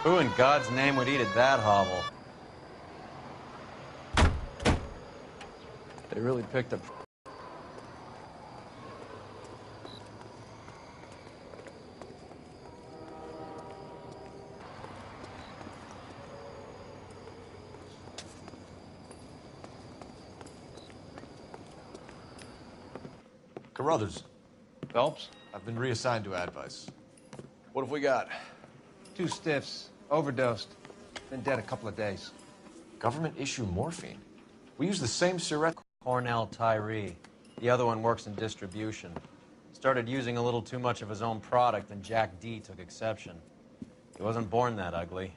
Who in God's name would eat at that hovel? They really picked up. Carruthers, Phelps? I've been reassigned to Advice. What have we got? 2 stiffs. Overdosed. Been dead a couple of days. Government issue morphine. We use the same syringe. Cornell Tyree. The other one works in distribution. Started using a little too much of his own product, and Jack D took exception. He wasn't born that ugly.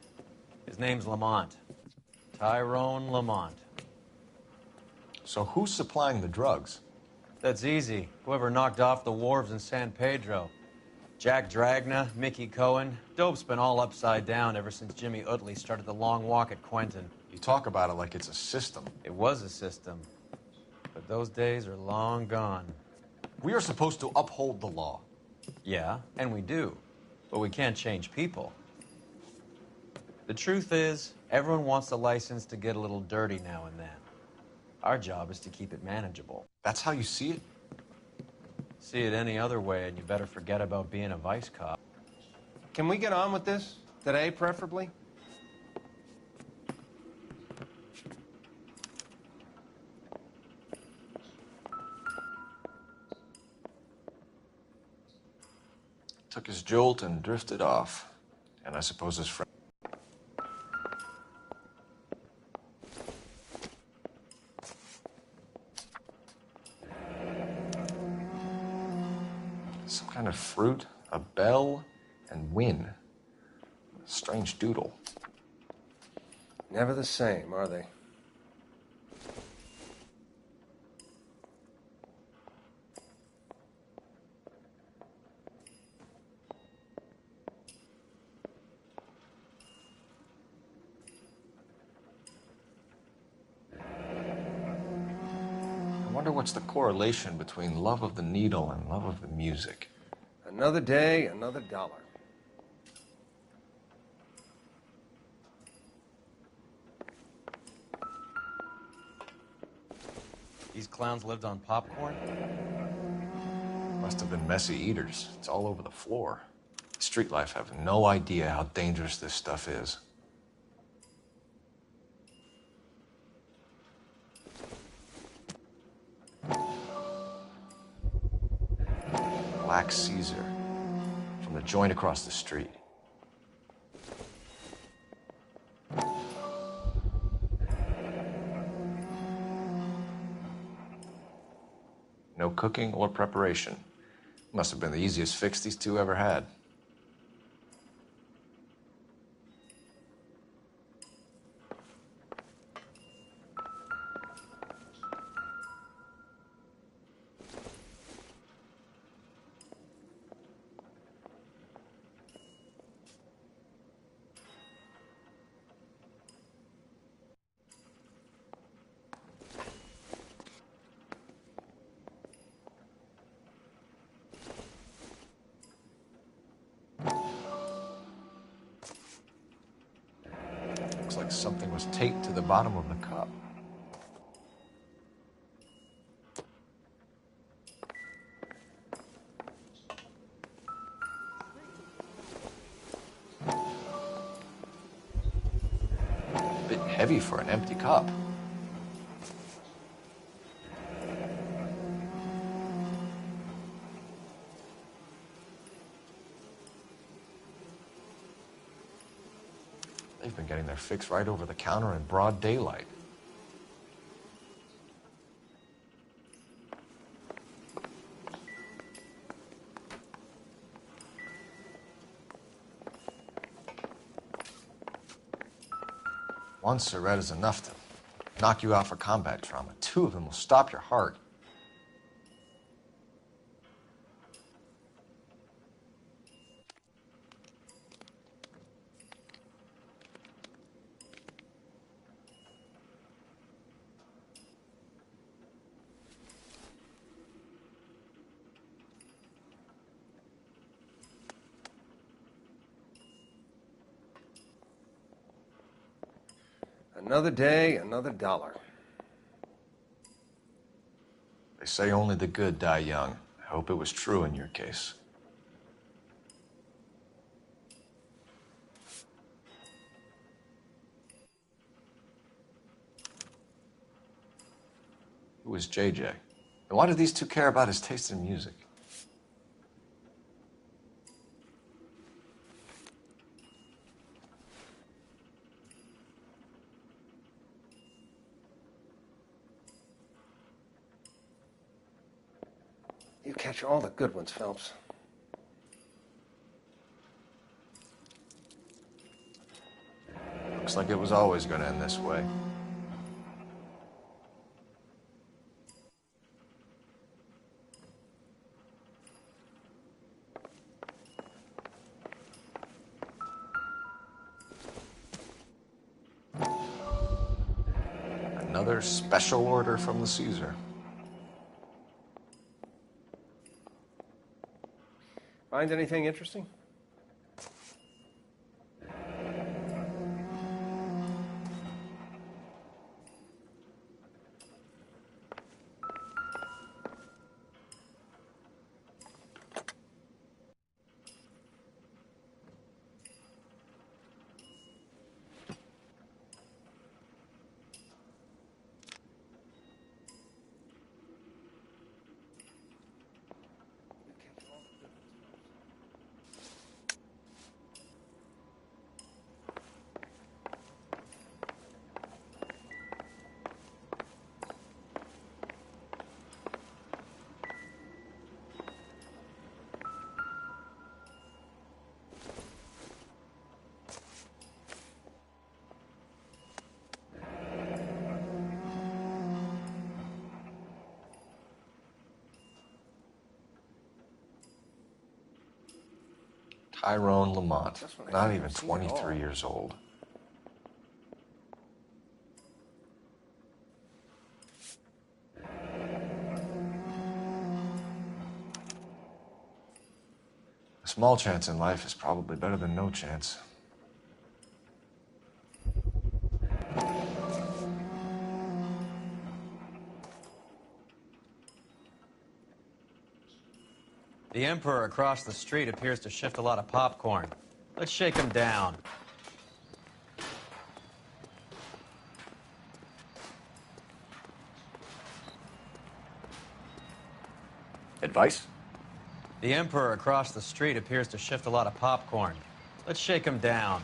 His name's Lamont. Tyrone Lamont. So who's supplying the drugs? That's easy. Whoever knocked off the wharves in San Pedro. Jack Dragna, Mickey Cohen. Dope's been all upside down ever since Jimmy Utley started the long walk at Quentin. You talk about it like it's a system. It was a system. But those days are long gone. We are supposed to uphold the law. Yeah, and we do. But we can't change people. The truth is, everyone wants the license to get a little dirty now and then. Our job is to keep it manageable. That's how you see it? See it any other way, and you better forget about being a vice cop. Can we get on with this? Today, preferably? Took his jolt and drifted off. And I suppose his friend. Some kind of fruit, a bell, and win. Strange doodle. Never the same, are they? I wonder what's the correlation between love of the needle and love of the music. Another day, another dollar. These clowns lived on popcorn? Must have been messy eaters. It's all over the floor. Street life have no idea how dangerous this stuff is. Black Caesar from the joint across the street. No cooking or preparation. Must have been the easiest fix these two ever had. Looks like something was taped to the bottom of the cup. A bit heavy for an empty cup. They've been getting their fix right over the counter in broad daylight. One cigarette is enough to knock you out for combat trauma. 2 of them will stop your heart. Another day, another dollar. They say only the good die young. I hope it was true in your case. Who was JJ? And why did these two care about his taste in music? You catch all the good ones, Phelps. Looks like it was always going to end this way. Another special order from the Caesar. Find anything interesting? Tyrone Lamont, Just when I not think even I've seen it all. 23 years old. A small chance in life is probably better than no chance. The Emperor across the street appears to shift a lot of popcorn. Let's shake him down. Advice? The Emperor across the street appears to shift a lot of popcorn. Let's shake him down.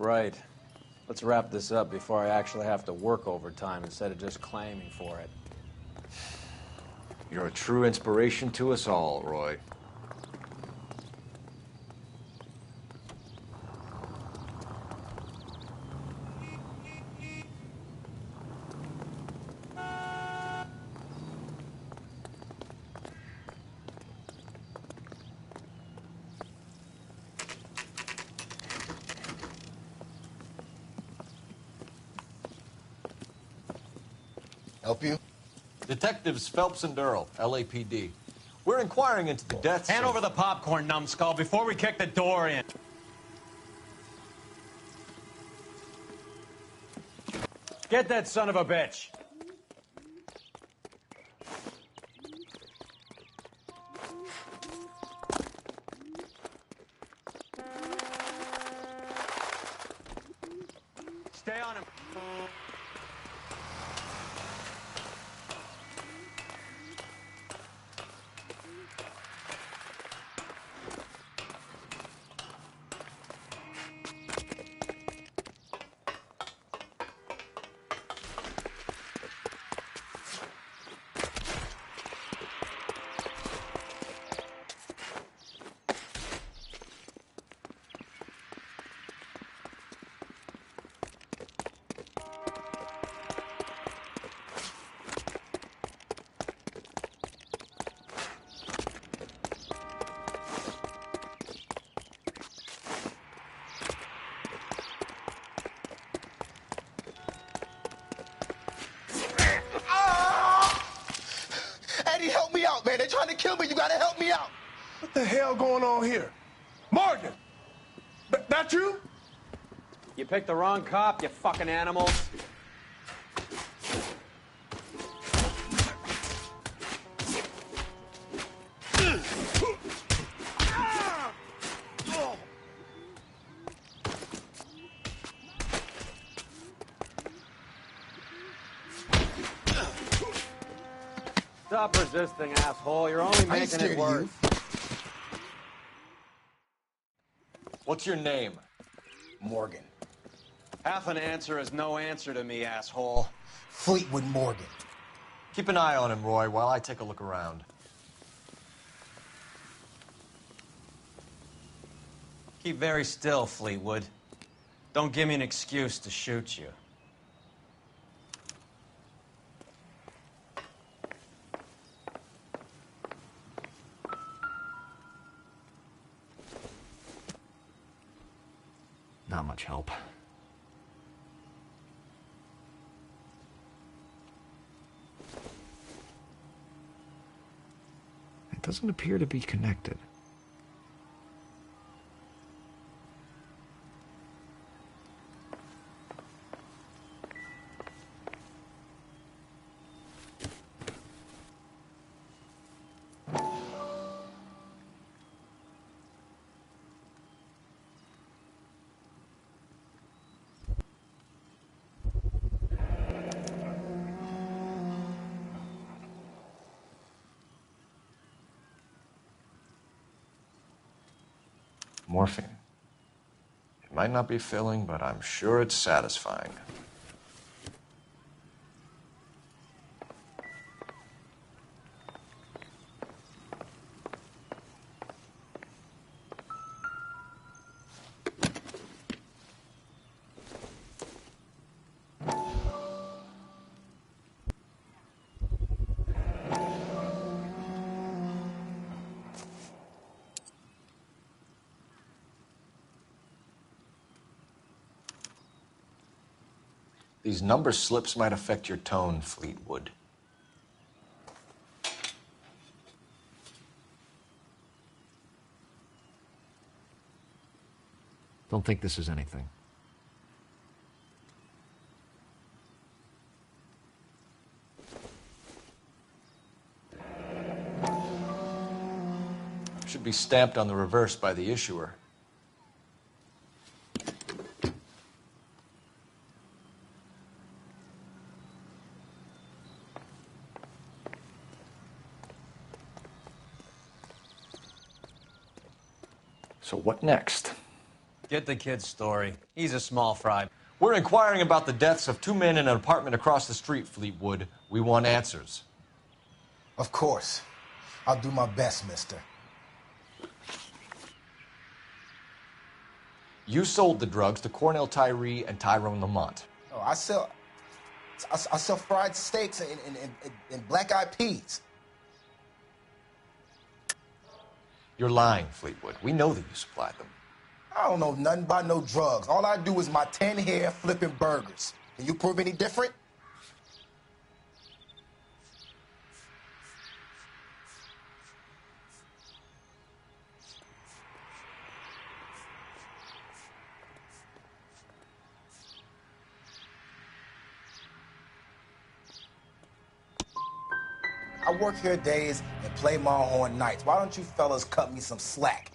Right. Let's wrap this up before I actually have to work overtime instead of just claiming for it. You're a true inspiration to us all, Roy. Help you? Detectives Phelps and Durrell, LAPD. We're inquiring into the deaths Hand of... over the popcorn, numbskull, before we kick the door in. Get that son of a bitch. Stay on him. trying to kill me. You gotta help me out. What the hell going on here? Morgan! That you? You picked the wrong cop, you fucking animal. Stop resisting, asshole. You're only I ain't making scared it of worse. you. What's your name? Morgan. Half an answer is no answer to me, asshole. Fleetwood Morgan. Keep an eye on him, Roy, while I take a look around. Keep very still, Fleetwood. Don't give me an excuse to shoot you. Not much help. It doesn't appear to be connected. Morphine. It might not be filling, but I'm sure it's satisfying. These number slips might affect your tone, Fleetwood. Don't think this is anything. Should be stamped on the reverse by the issuer. So what next? Get the kid's story. He's a small fry. We're inquiring about the deaths of two men in an apartment across the street, Fleetwood. We want answers. Of course. I'll do my best, mister. You sold the drugs to Cornell Tyree and Tyrone Lamont. Oh, I sell fried steaks and black-eyed peas. You're lying, Fleetwood. We know that you supplied them. I don't know nothing about no drugs. All I do is my 10 hair flipping burgers. Can you prove any different? I work here days and play my horn nights. Why don't you fellas cut me some slack?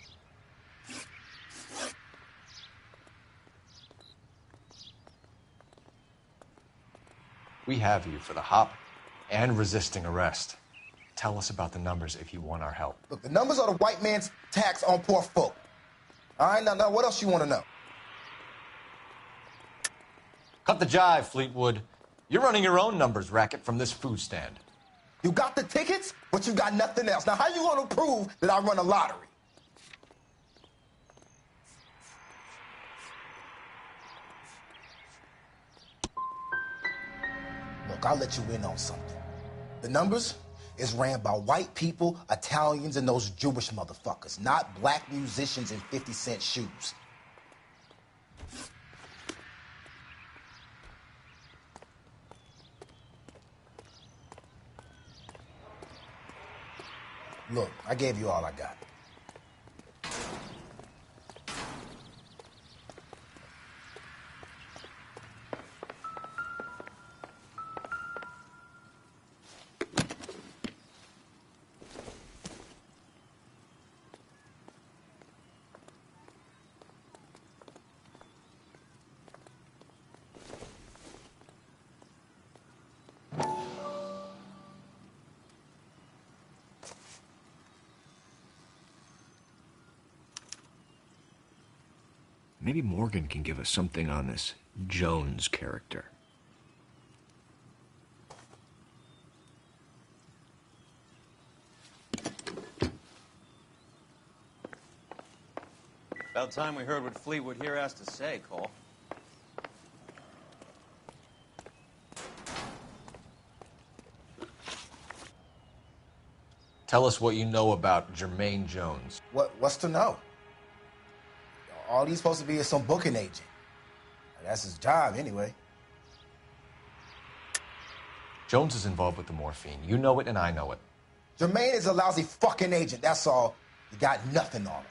We have you for the hop and resisting arrest. Tell us about the numbers if you want our help. Look, the numbers are the white man's tax on poor folk. All right, now what else you want to know? Cut the jive, Fleetwood. You're running your own numbers racket from this food stand. You got the tickets, but you got nothing else. Now, how you going to prove that I run a lottery? Look, I'll let you in on something. The numbers is ran by white people, Italians, and those Jewish motherfuckers, not black musicians in 50-cent shoes. Look, I gave you all I got. Maybe Morgan can give us something on this Jones character. About time we heard what Fleetwood here has to say, Cole. Tell us what you know about Jermaine Jones. What's to know? All he's supposed to be is some booking agent. That's his job, anyway. Jones is involved with the morphine. You know it, and I know it. Jermaine is a lousy fucking agent, that's all. You got nothing on him.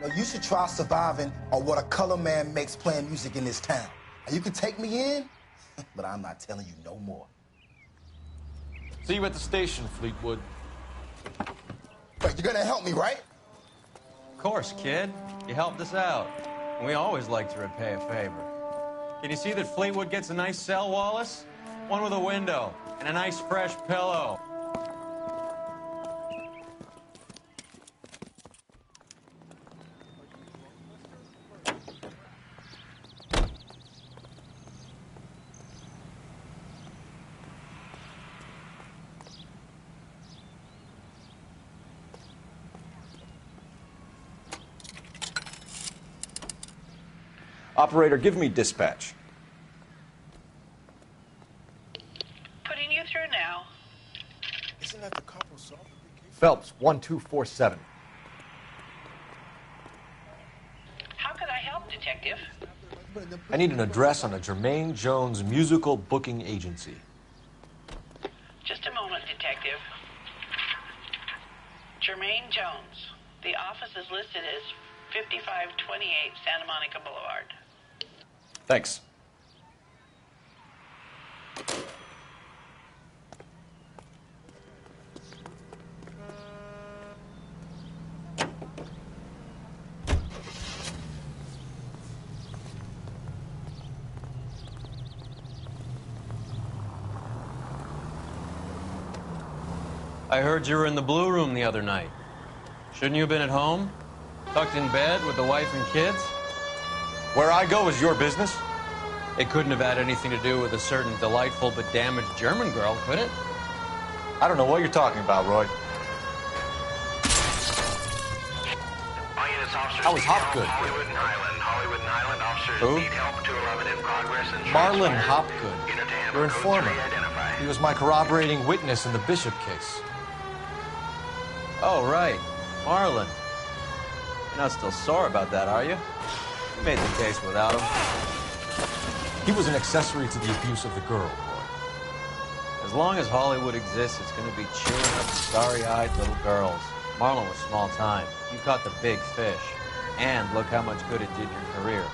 Now, you should try surviving on what a color man makes playing music in this town. Now, you can take me in, but I'm not telling you no more. See you at the station, Fleetwood. But you're gonna help me, right? Of course, kid. You helped us out. And we always like to repay a favor. Can you see that Fleetwood gets a nice cell, Wallace? One with a window and a nice fresh pillow. Operator, give me dispatch. Putting you through now. Isn't that the couple solved? Phelps, 1247. How could I help, Detective? I need an address on a Jermaine Jones musical booking agency. Just a moment, Detective. Jermaine Jones. The office is listed as 5528 Santa Monica Boulevard. Thanks. I heard you were in the Blue Room the other night. Shouldn't you have been at home? Tucked in bed with the wife and kids? Where I go is your business? It couldn't have had anything to do with a certain delightful but damaged German girl, could it? I don't know what you're talking about, Roy. How was Hopgood? Hollywood and Highland officers Who? need help. 211 in progress and Marlon transpired. Hopgood, Unit to your Amber code informant. 3 identified. He was my corroborating witness in the Bishop case. Oh, right. Marlon. You're not still sore about that, are you? You made the case without him. He was an accessory to the abuse of the girl, Roy. As long as Hollywood exists, it's going to be chewing up starry-eyed little girls. Marlon was small time. You caught the big fish. And look how much good it did your career.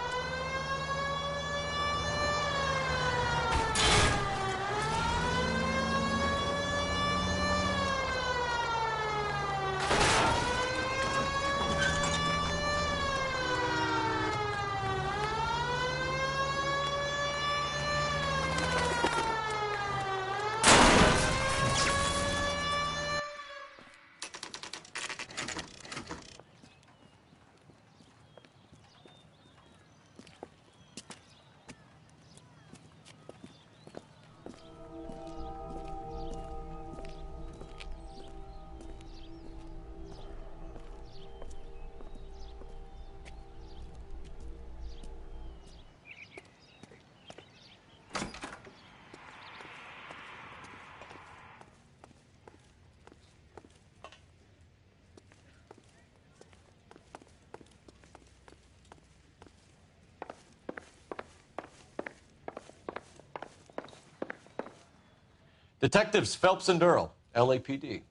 Detectives Phelps and Earl, LAPD.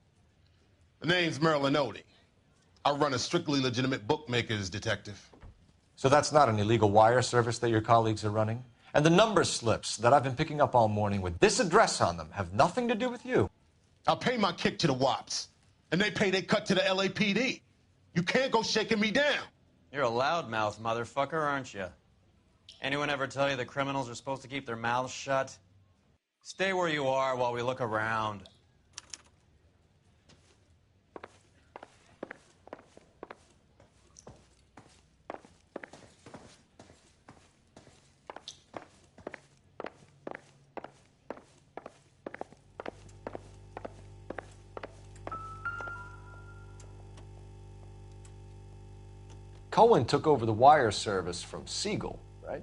The name's L.A.Noine. I run a strictly legitimate bookmaker's detective. So that's not an illegal wire service that your colleagues are running? And the number slips that I've been picking up all morning with this address on them have nothing to do with you? I pay my kick to the WOPs, and they pay their cut to the LAPD. You can't go shaking me down. You're a loudmouth motherfucker, aren't you? Anyone ever tell you that criminals are supposed to keep their mouths shut? Stay where you are while we look around. Cohen took over the wire service from Siegel, right?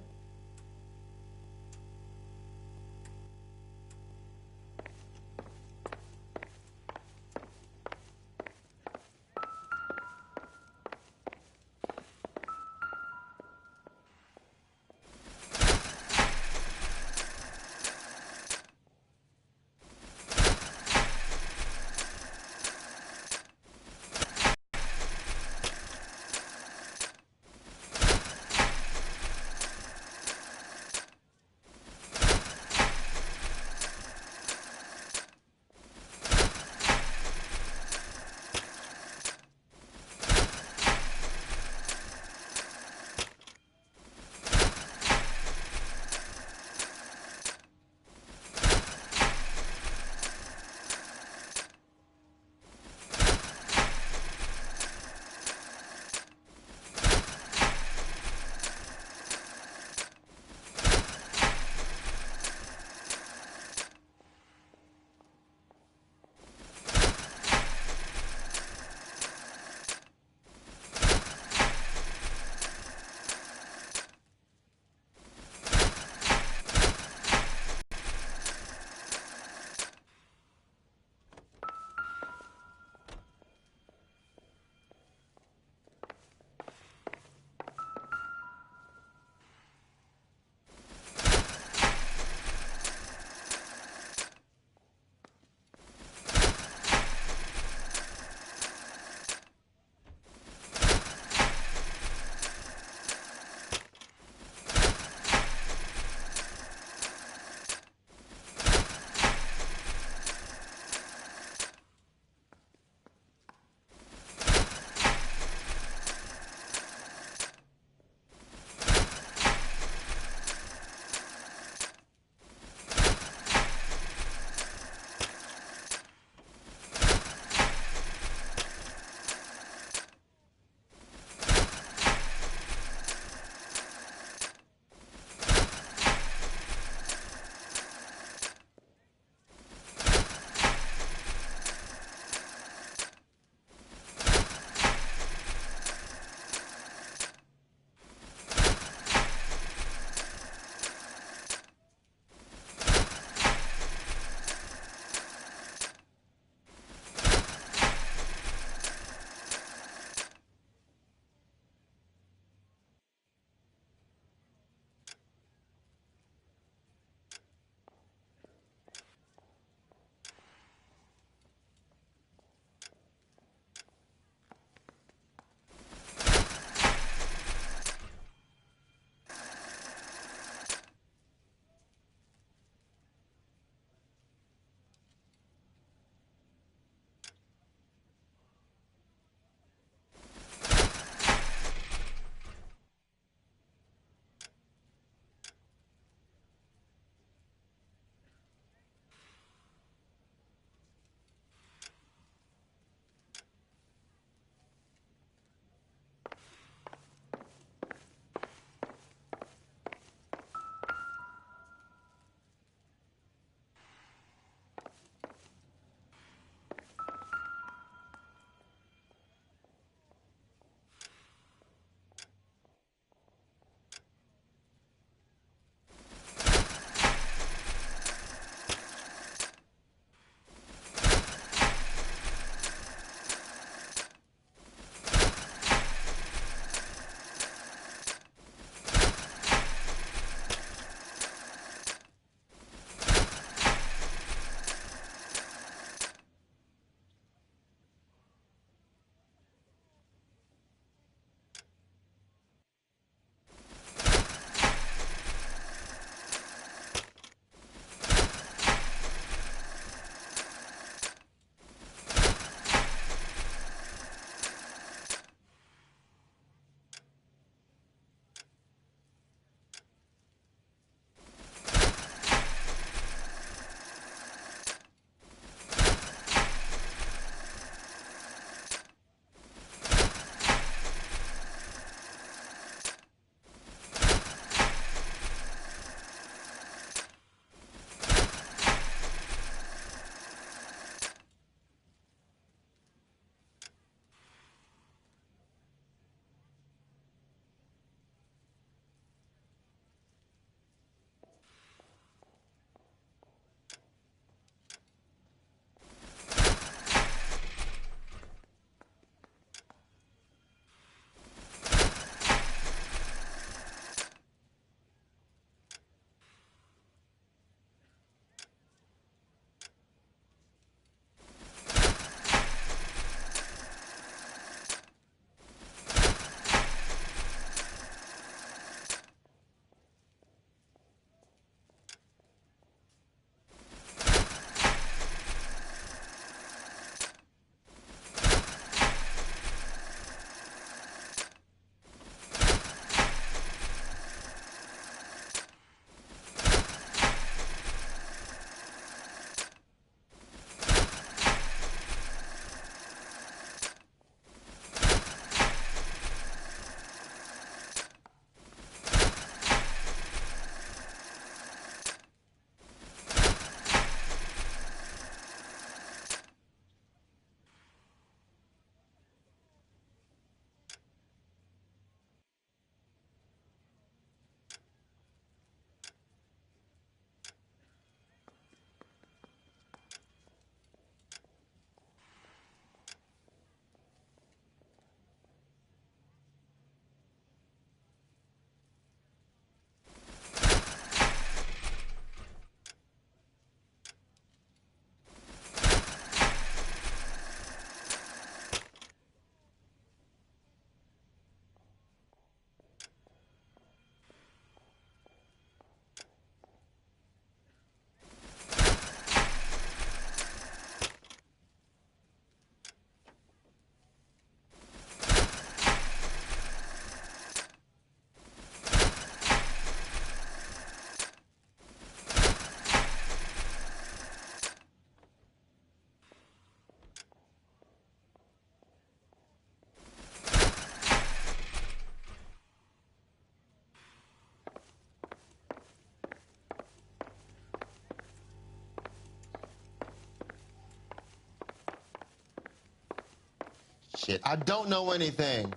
Shit, I don't know anything.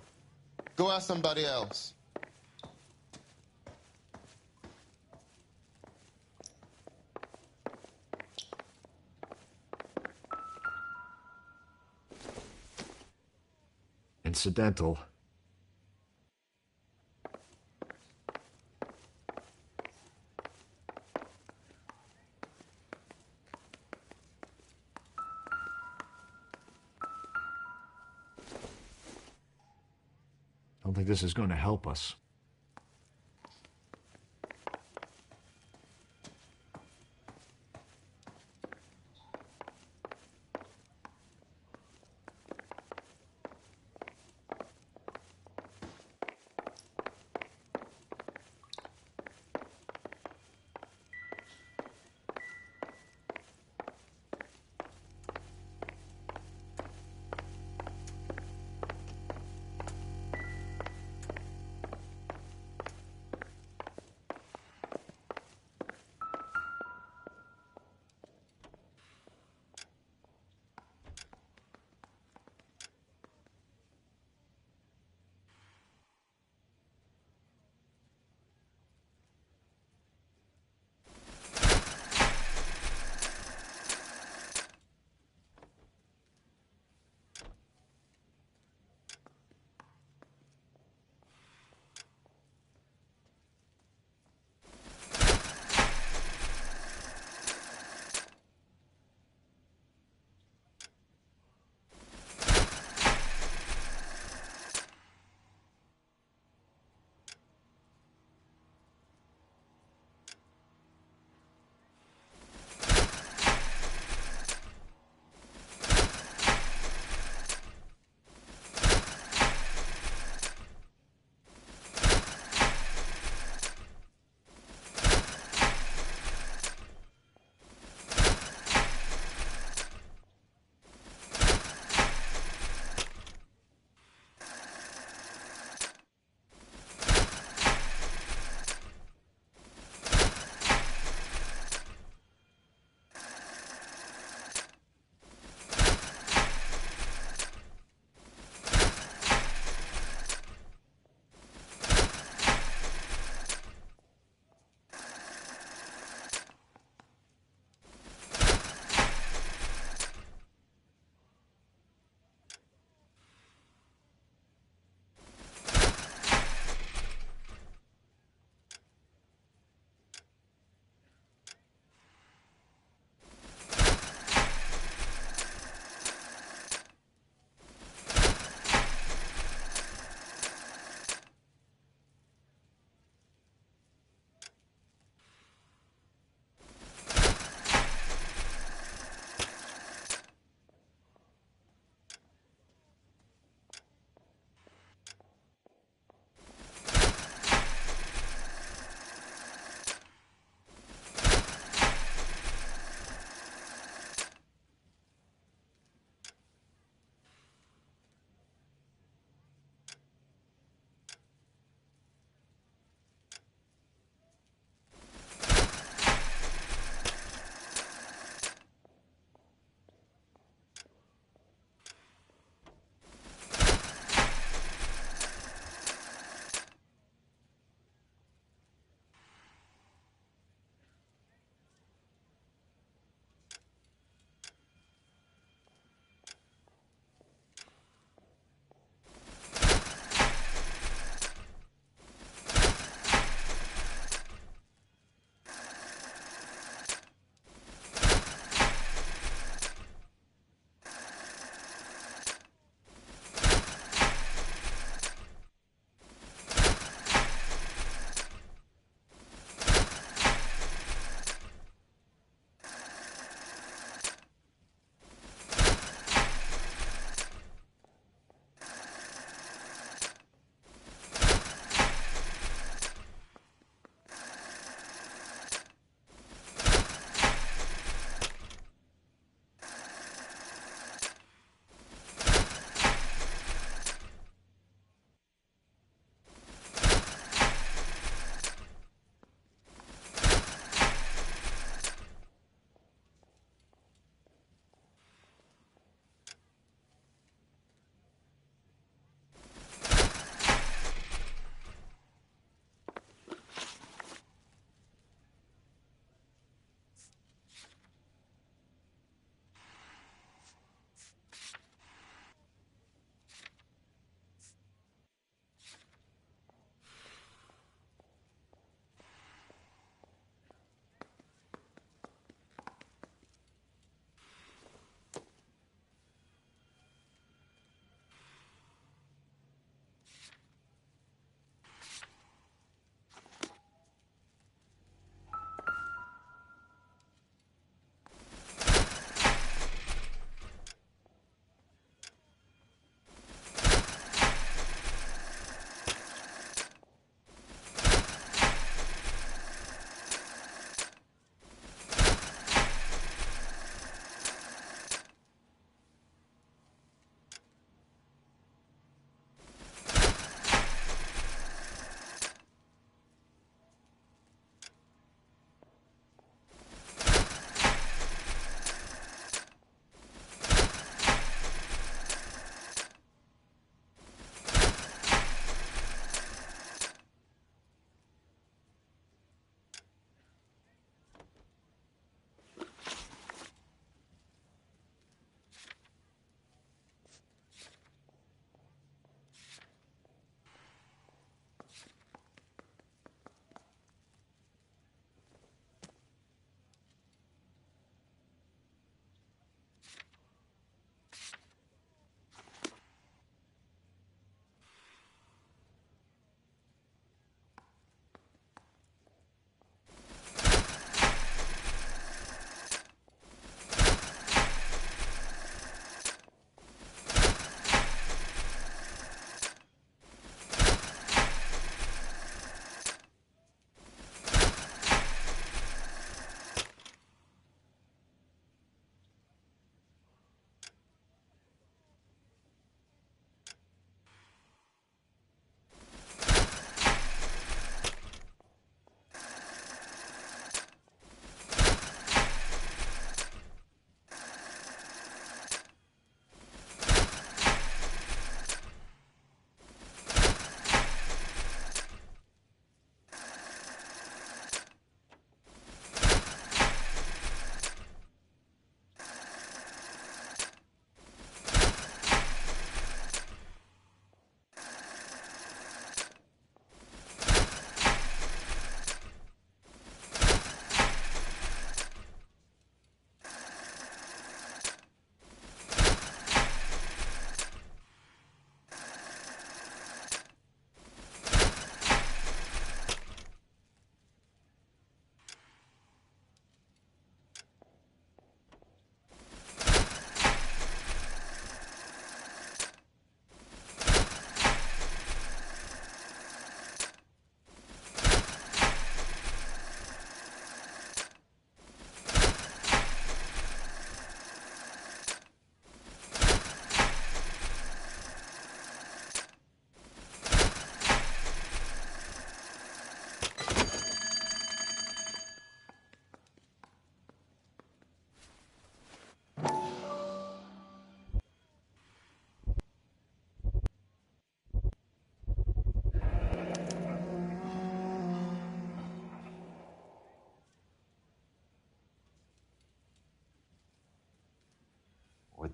Go ask somebody else. Incidental. I don't think this is going to help us.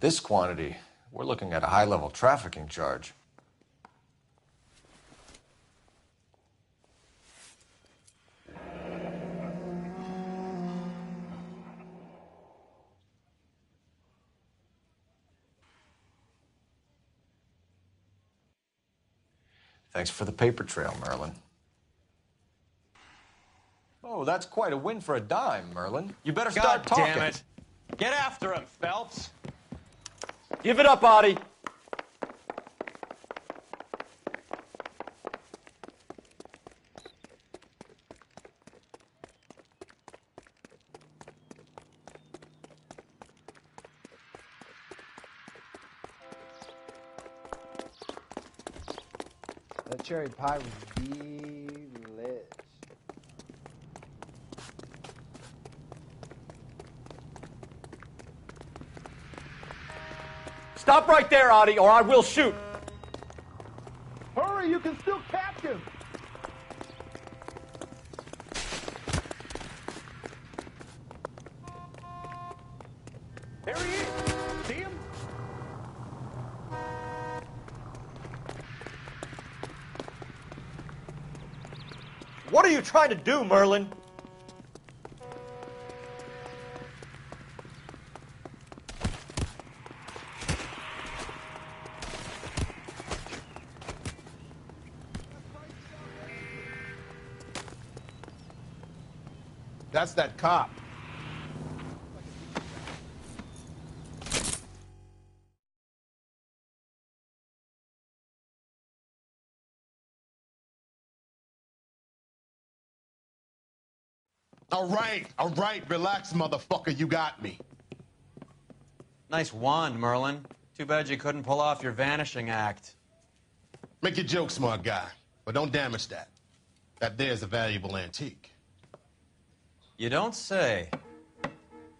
With this quantity, we're looking at a high-level trafficking charge. Thanks for the paper trail, Merlin. Oh, that's quite a win for a dime, Merlin. You better start talking. God damn it. Get after him, Phelps. Give it up, Artie. That cherry pie was delish. Stop right there, Artie, or I will shoot. Hurry, you can still catch him. There he is. See him? What are you trying to do, Merlin? That's that cop. All right, relax, motherfucker, you got me. Nice wand, Merlin. Too bad you couldn't pull off your vanishing act. Make your joke, smart guy, but don't damage that. That there's a valuable antique. You don't say.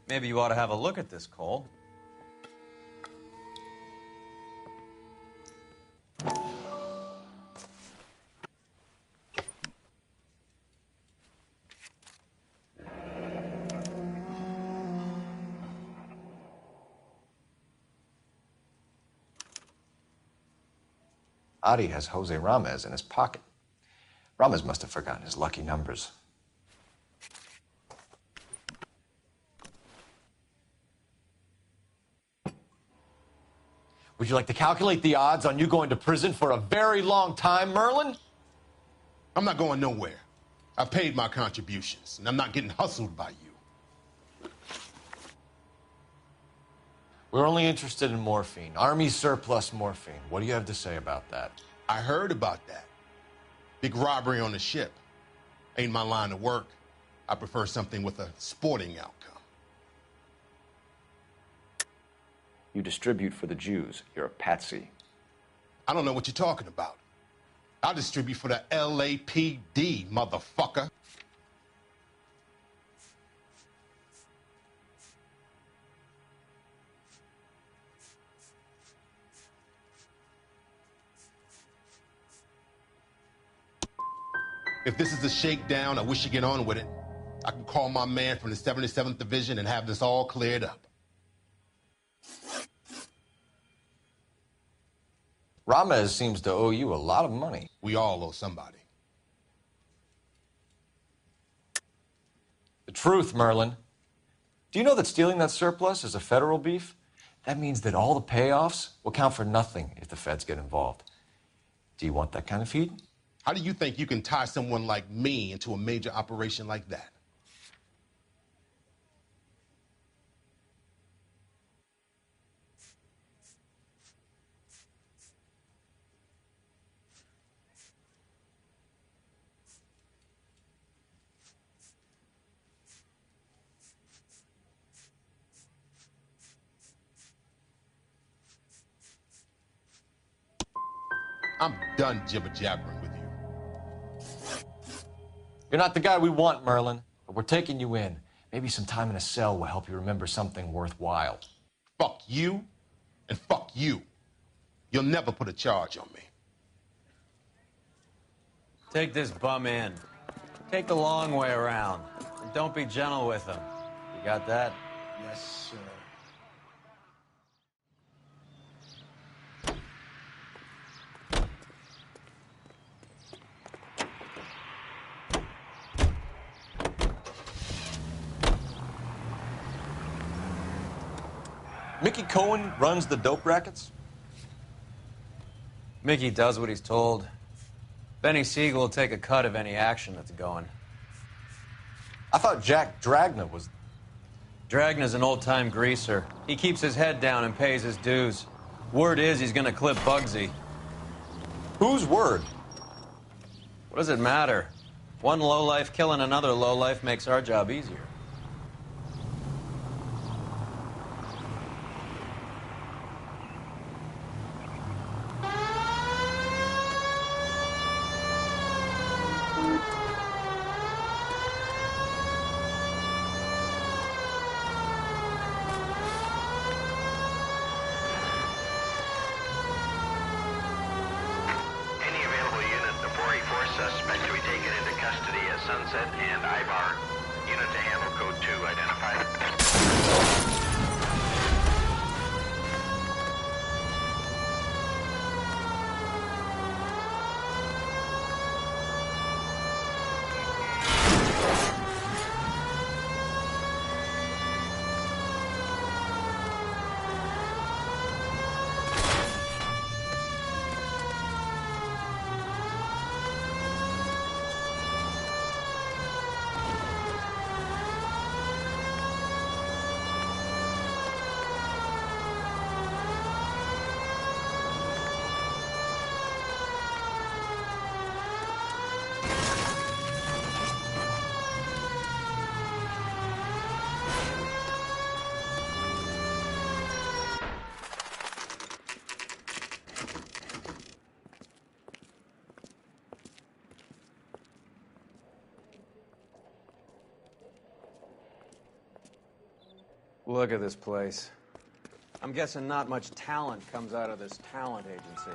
Maybe you ought to have a look at this, Cole. Adi has Jose Ramez in his pocket. Ramez must have forgotten his lucky numbers. Would you like to calculate the odds on you going to prison for a very long time, Merlin? I'm not going nowhere. I've paid my contributions, and I'm not getting hustled by you. We're only interested in morphine. Army surplus morphine. What do you have to say about that? I heard about that. Big robbery on the ship. Ain't my line of work. I prefer something with a sporting outcome. You distribute for the Jews. You're a patsy. I don't know what you're talking about. I'll distribute for the LAPD, motherfucker. If this is a shakedown, I wish you get on with it. I can call my man from the 77th Division and have this all cleared up. Ramez seems to owe you a lot of money. We all owe somebody. The truth, Merlin. Do you know that stealing that surplus is a federal beef? That means that all the payoffs will count for nothing if the feds get involved. Do you want that kind of feed? How do you think you can tie someone like me into a major operation like that? I'm done jibber-jabbering with you. You're not the guy we want, Merlin, but we're taking you in. Maybe some time in a cell will help you remember something worthwhile. Fuck you, and fuck you. You'll never put a charge on me. Take this bum in. Take the long way around. And don't be gentle with him. You got that? Yes, sir. Mickey Cohen runs the dope rackets? Mickey does what he's told. Benny Siegel will take a cut of any action that's going. I thought Jack Dragna was... Dragna's an old-time greaser. He keeps his head down and pays his dues. Word is he's gonna clip Bugsy. Whose word? What does it matter? One lowlife killing another lowlife makes our job easier. Any available unit, the 484 suspect to be taken into custody at Sunset and Ibar. Unit to handle code 2 identified. Look at this place. I'm guessing not much talent comes out of this talent agency.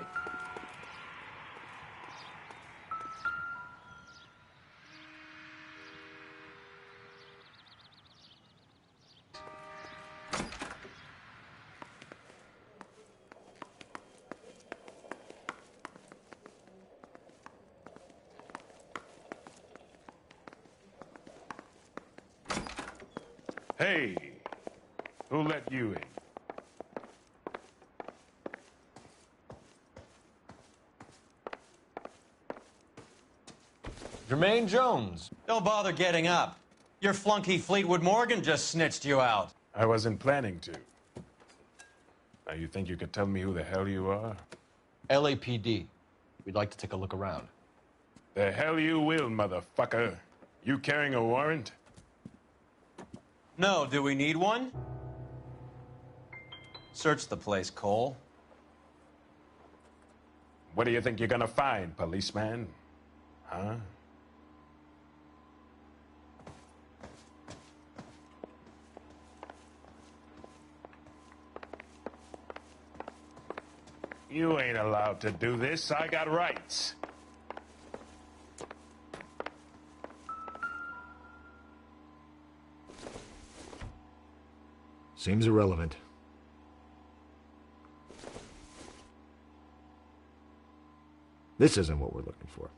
Hey, who let you in? Jermaine Jones. Don't bother getting up. Your flunky Fleetwood Morgan just snitched you out. I wasn't planning to. Now, you think you could tell me who the hell you are? LAPD. We'd like to take a look around. The hell you will, motherfucker. You carrying a warrant? No, do we need one? Search the place, Cole. What do you think you're gonna find, policeman? Huh? You ain't allowed to do this. I got rights. Seems irrelevant. This isn't what we're looking for.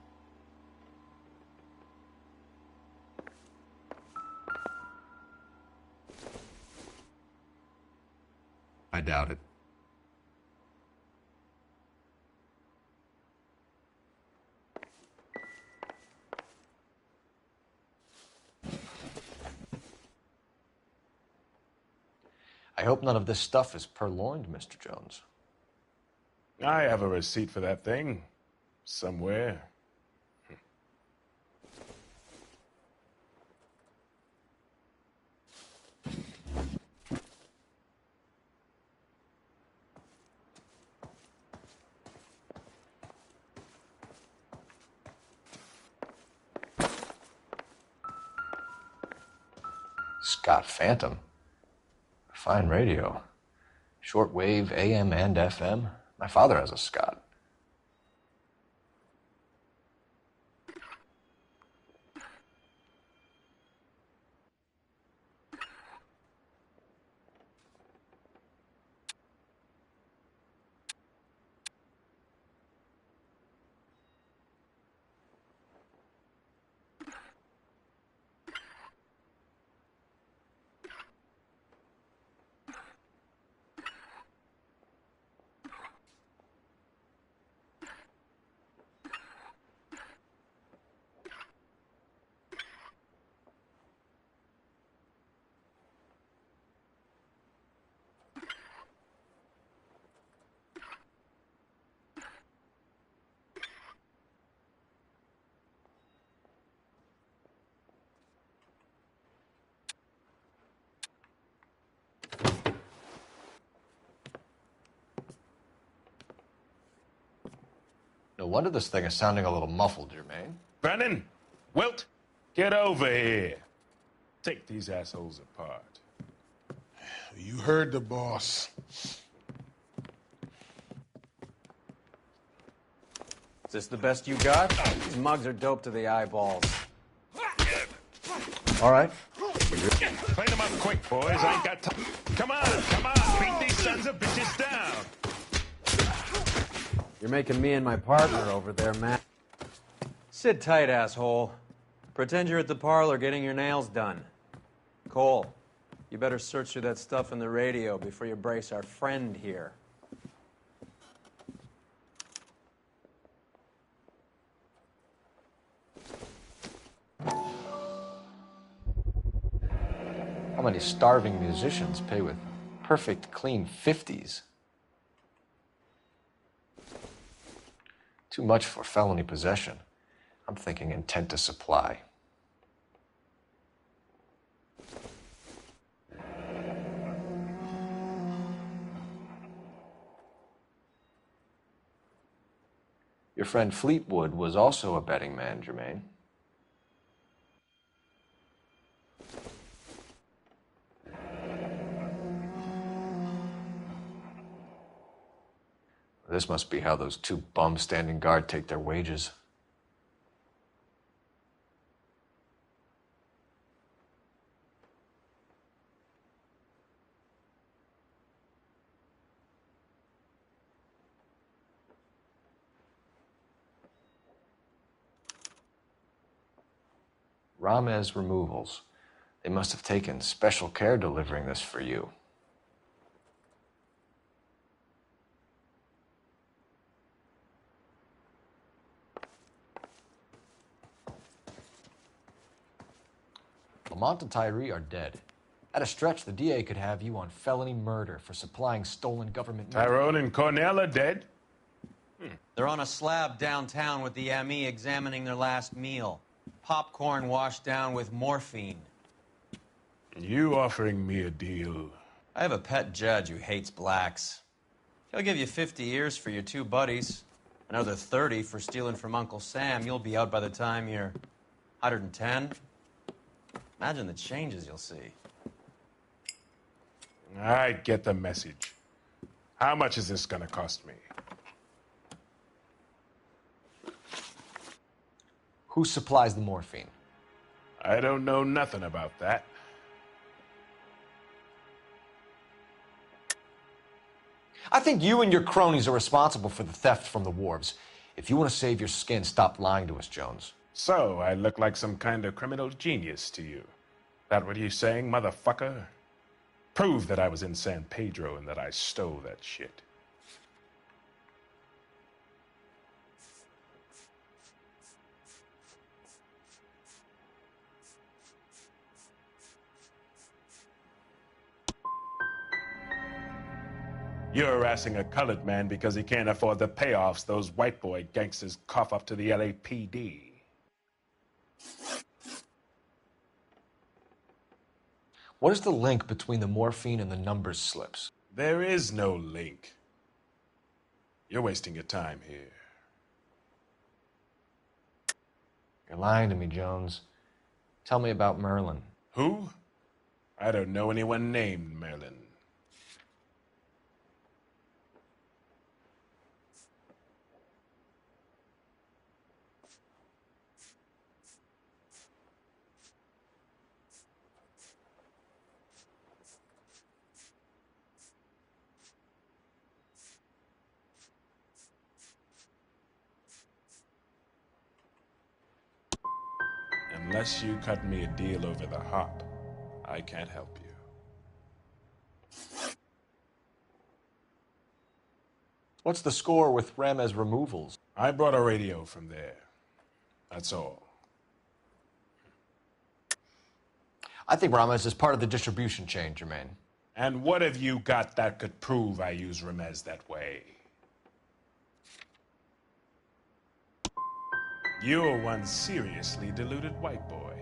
I doubt it. I hope none of this stuff is purloined, Mr. Jones. I have a receipt for that thing. Somewhere. Scott Phantom. Fine radio. Shortwave, AM and FM. My father has a Scott. No wonder this thing is sounding a little muffled, Jermaine. Brennan, Wilt, get over here. Take these assholes apart. You heard the boss. Is this the best you got? These mugs are dope to the eyeballs. All right. Clean them up quick, boys. I ain't got time. Come on. Beat these sons of bitches down. You're making me and my partner over there, Matt. Sit tight, asshole. Pretend you're at the parlor getting your nails done. Cole, you better search through that stuff in the radio before you brace our friend here. How many starving musicians pay with perfect, clean 50s? Too much for felony possession. I'm thinking intent to supply. Your friend Fleetwood was also a betting man, Jermaine. This must be how those two bums standing guard take their wages. Ramez Removals. They must have taken special care delivering this for you. Lamont and Tyree are dead. At a stretch, the DA could have you on felony murder for supplying stolen government... Tyrone and Cornell are dead? They're on a slab downtown with the ME examining their last meal. Popcorn washed down with morphine. You offering me a deal? I have a pet judge who hates blacks. He'll give you 50 years for your two buddies. Another 30 for stealing from Uncle Sam. You'll be out by the time you're 110. Imagine the changes you'll see. I get the message. How much is this gonna cost me? Who supplies the morphine? I don't know nothing about that. I think you and your cronies are responsible for the theft from the wharves. If you want to save your skin, stop lying to us, Jones. So, I look like some kind of criminal genius to you. That what you saying, motherfucker? Prove that I was in San Pedro and that I stole that shit. You're harassing a colored man because he can't afford the payoffs those white boy gangsters cough up to the LAPD. What is the link between the morphine and the numbers slips? There is no link. You're wasting your time here. You're lying to me, Jones. Tell me about Merlin. Who? I don't know anyone named Merlin. Unless you cut me a deal over the hop, I can't help you. What's the score with Ramez Removals? I brought a radio from there. That's all. I think Ramez is part of the distribution chain, Jermaine. And what have you got that could prove I use Ramez that way? You're one seriously deluded white boy.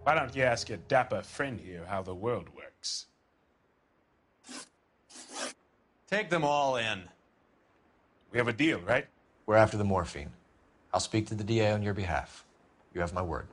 Why don't you ask your dapper friend here how the world works? Take them all in. We have a deal, right? We're after the morphine. I'll speak to the DA on your behalf. You have my word.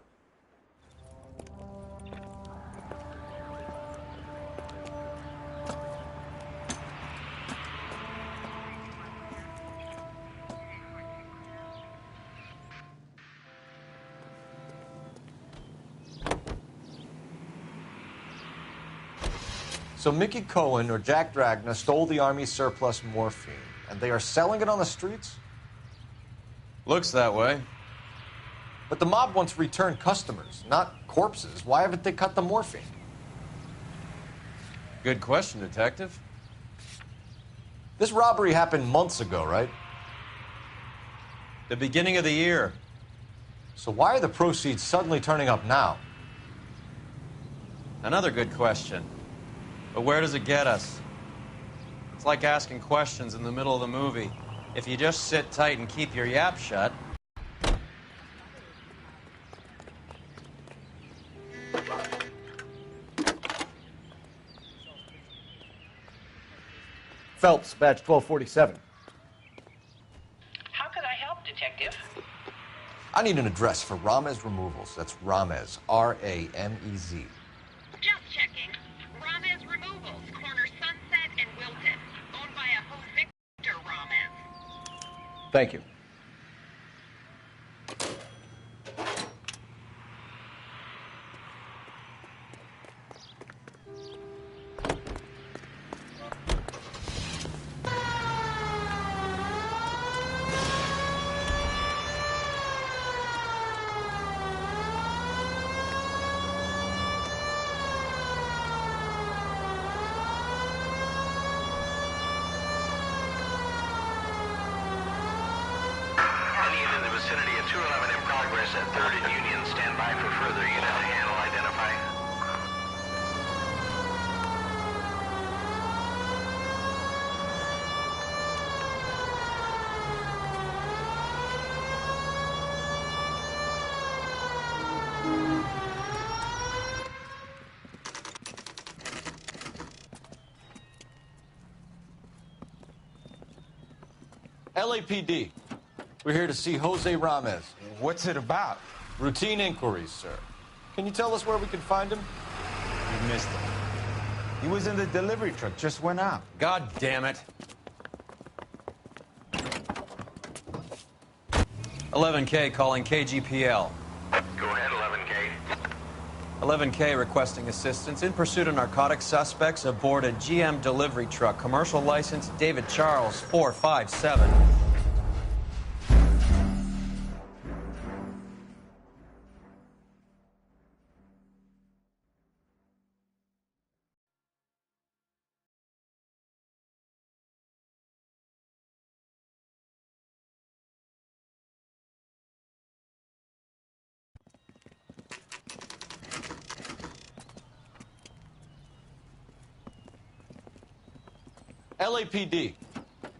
So Mickey Cohen or Jack Dragna stole the Army's surplus morphine, and they are selling it on the streets? Looks that way. But the mob wants returned customers, not corpses. Why haven't they cut the morphine? Good question, Detective. This robbery happened months ago, right? The beginning of the year. So why are the proceeds suddenly turning up now? Another good question. But where does it get us? It's like asking questions in the middle of the movie. If you just sit tight and keep your yap shut. Phelps, badge 1247. How could I help, Detective? I need an address for Ramez Removals. That's Ramez, R-A-M-E-Z. Just checking. Ramez Removals, corner Sunset and Wilton. Owned by a Jose Victor Ramez. Thank you. Vicinity of 211 in progress at 3rd and Union. Stand by for further unit to handle. Identify. LAPD. We're here to see Jose Ramez. What's it about? Routine inquiries, sir. Can you tell us where we can find him? You missed him. He was in the delivery truck, just went out. God damn it. 11K calling KGPL. Go ahead, 11K. 11K requesting assistance in pursuit of narcotic suspects aboard a GM delivery truck. Commercial license David Charles 457. LAPD.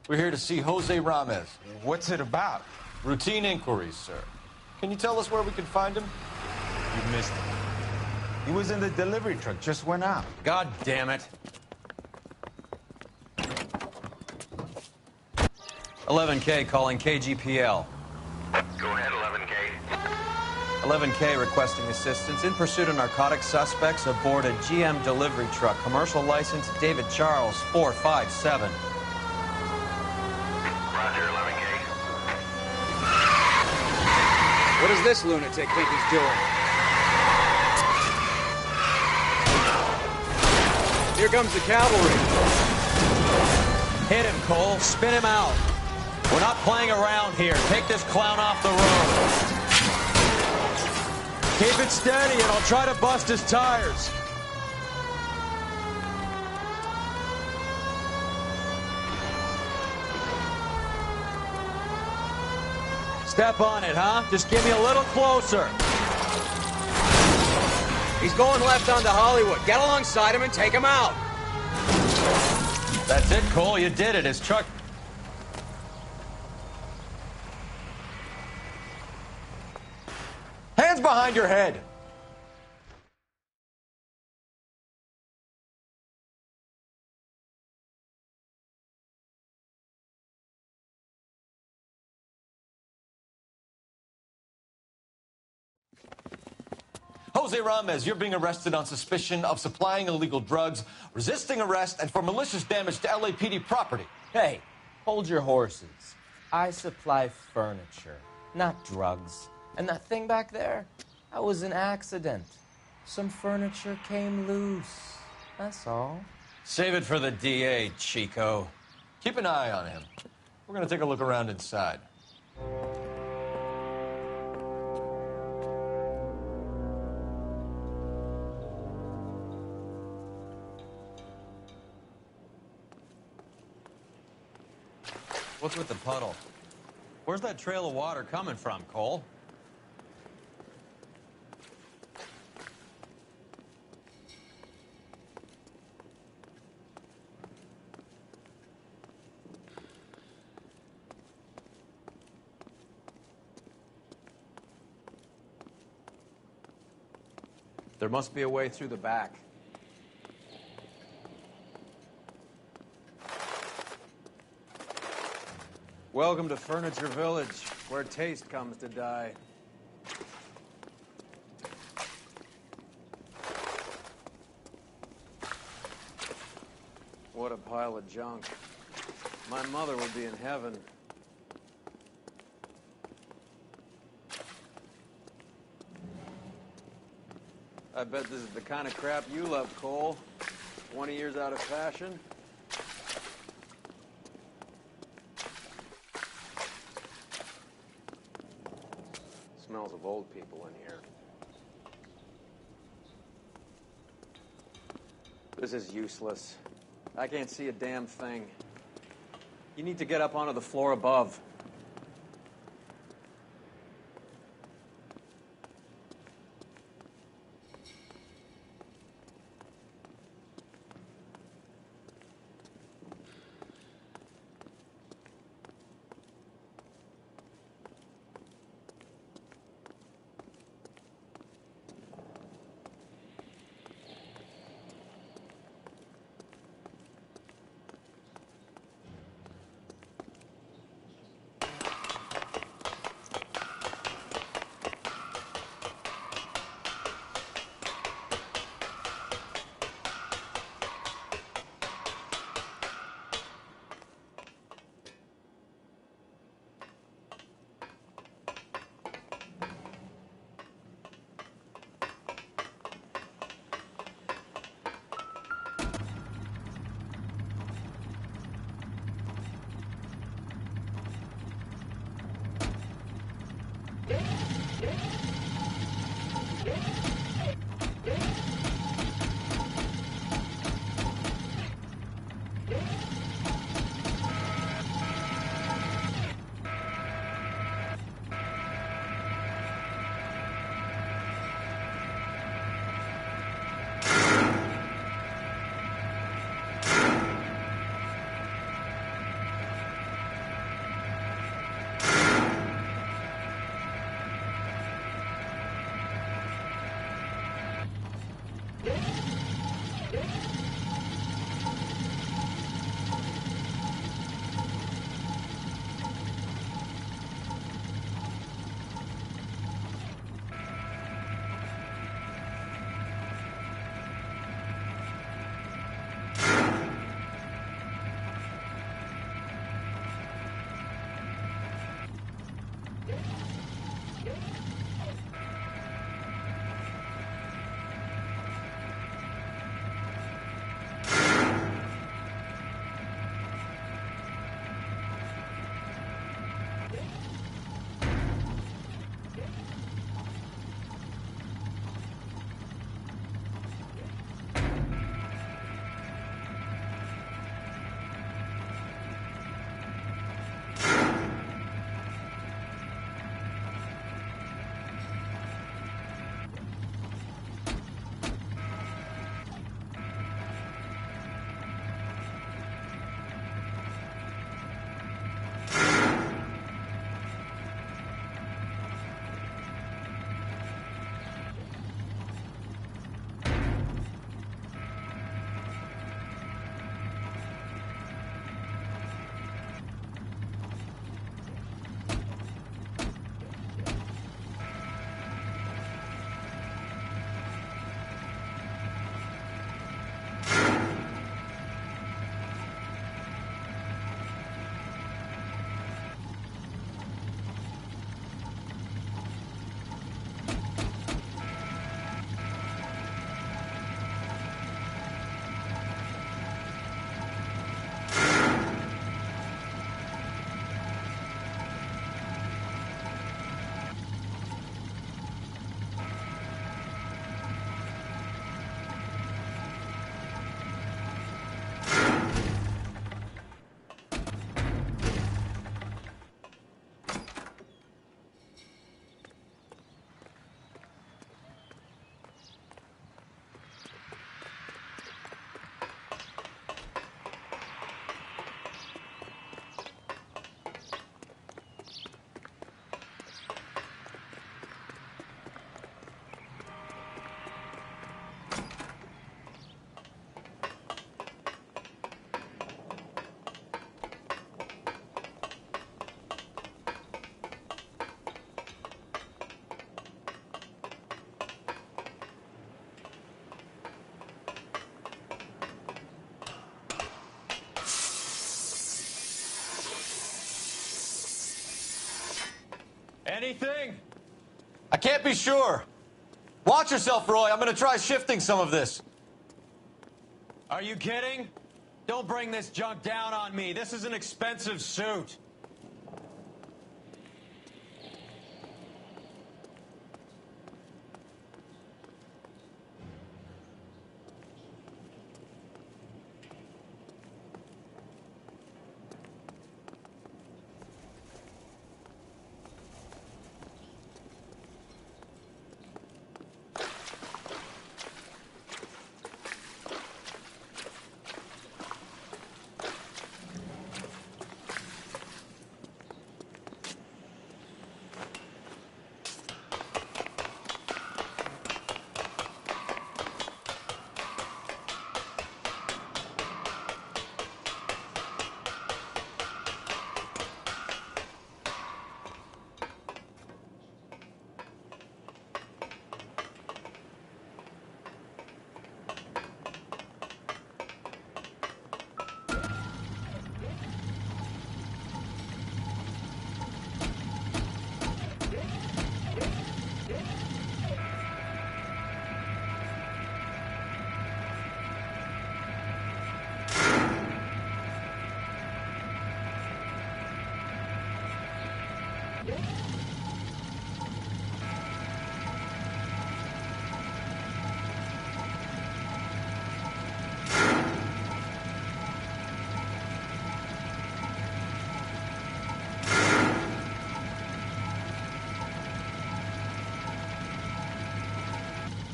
We're here to see Jose Ramez. What's it about? Routine inquiries, sir. Can you tell us where we can find him? You missed him. He was in the delivery truck, just went out. God damn it. 11K calling KGPL. Go ahead, 11K. 11K requesting assistance in pursuit of narcotic suspects aboard a GM delivery truck. Commercial license David Charles 457. Roger, 11K. What does this lunatic think he's doing? Here comes the cavalry. Hit him, Cole. Spin him out. We're not playing around here. Take this clown off the road. Keep it steady and I'll try to bust his tires. Step on it, huh? Just give me a little closer. He's going left onto Hollywood. Get alongside him and take him out. That's it, Cole. You did it. His truck... Hands behind your head. Jose Ramez, you're being arrested on suspicion of supplying illegal drugs, resisting arrest, and for malicious damage to LAPD property. Hey, hold your horses. I supply furniture, not drugs. And that thing back there, that was an accident. Some furniture came loose. That's all. Save it for the DA, Chico. Keep an eye on him. We're gonna take a look around inside. What's with the puddle? Where's that trail of water coming from, Cole? There must be a way through the back. Welcome to Furniture Village, where taste comes to die. What a pile of junk. My mother would be in heaven. I bet this is the kind of crap you love, Cole. 20 years out of fashion. Smells of old people in here. This is useless. I can't see a damn thing. You need to get up onto the floor above. Anything? I can't be sure. Watch yourself, Roy. I'm gonna try shifting some of this. Are you kidding? Don't bring this junk down on me. This is an expensive suit.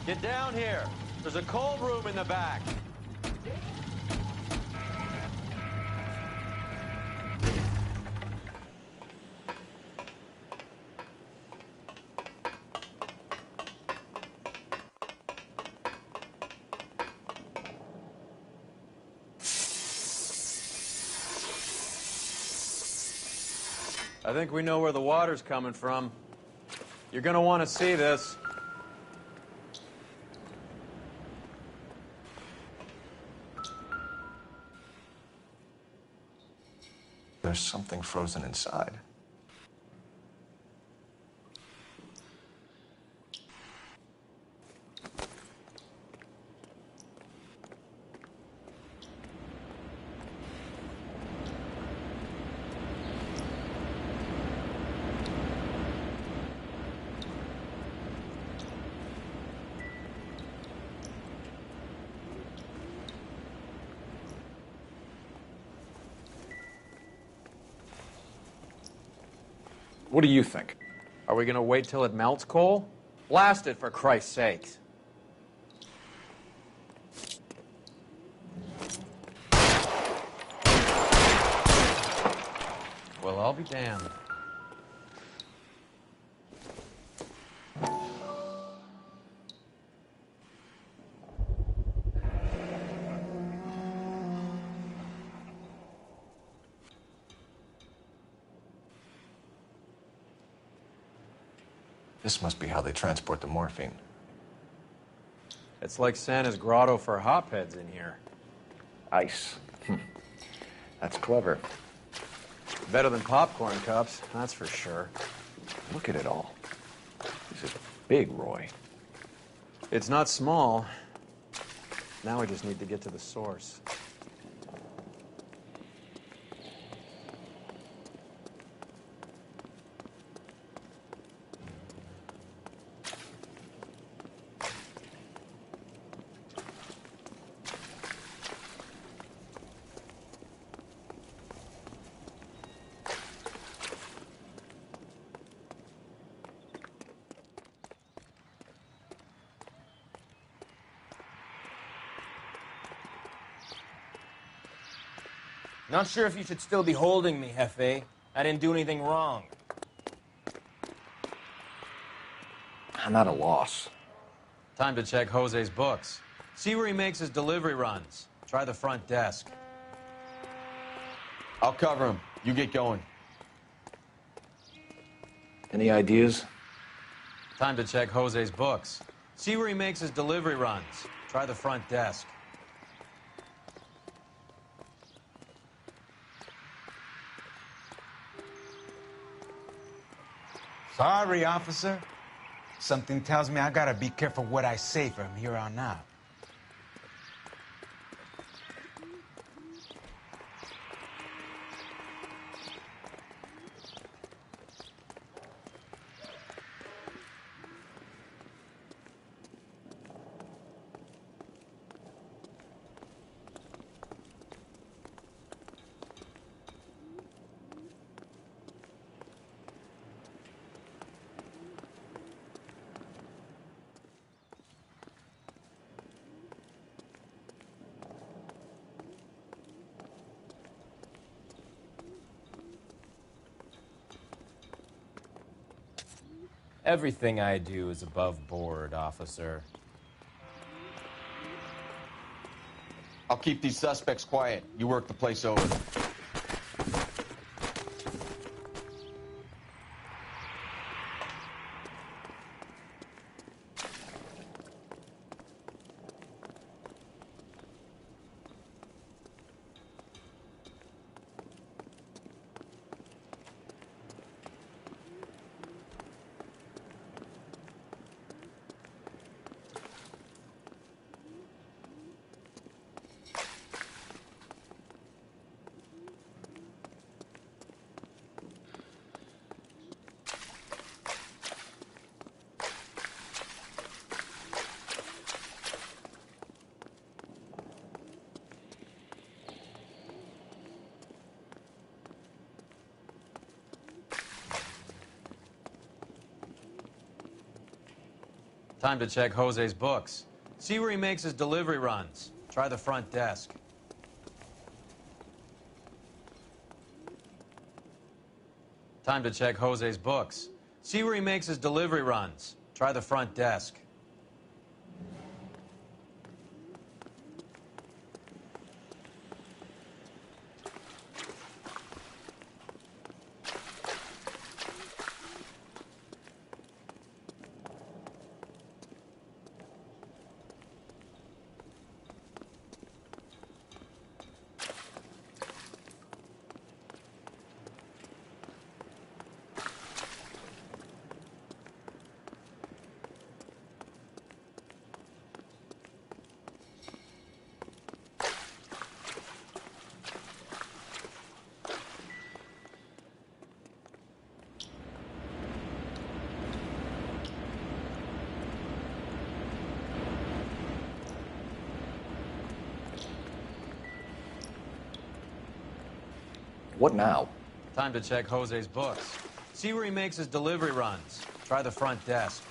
Get down here. There's a cold room in the back. I think we know where the water's coming from. You're gonna want to see this. There's something frozen inside. What do you think? Are we gonna wait till it melts, Cole? Blast it, for Christ's sakes. Well, I'll be damned. This must be how they transport the morphine. It's like Santa's grotto for hopheads in here. Ice. That's clever. Better than popcorn cups, that's for sure. Look at it all. This is big, Roy. It's not small. Now we just need to get to the source. Not sure if you should still be holding me, Hefe. I didn't do anything wrong. I'm at a loss. Time to check Jose's books. See where he makes his delivery runs. Try the front desk. I'll cover him. You get going. Any ideas? Time to check Jose's books. See where he makes his delivery runs. Try the front desk. Sorry, officer. Something tells me I gotta be careful what I say from here on out. Everything I do is above board, officer. I'll keep these suspects quiet. You work the place over. Time to check Jose's books. See where he makes his delivery runs. Try the front desk. Time to check Jose's books. See where he makes his delivery runs. Try the front desk. What now? Time to check Jose's books. See where he makes his delivery runs. Try the front desk.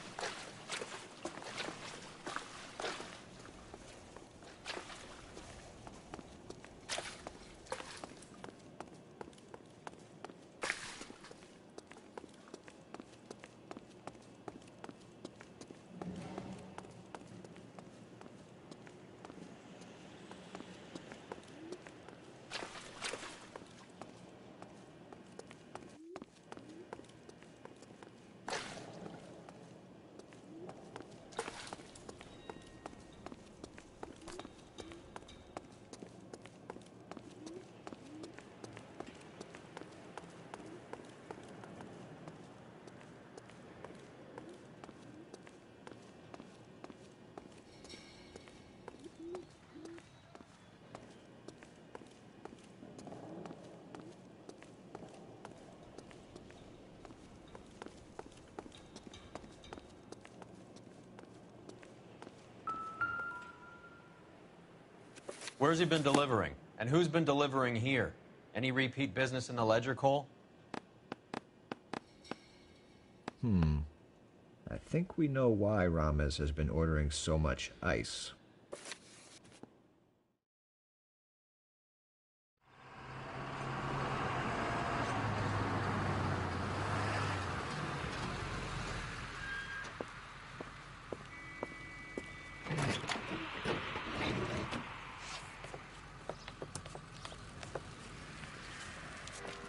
Where's he been delivering? And who's been delivering here? Any repeat business in the ledger, Cole? I think we know why Ramos has been ordering so much ice.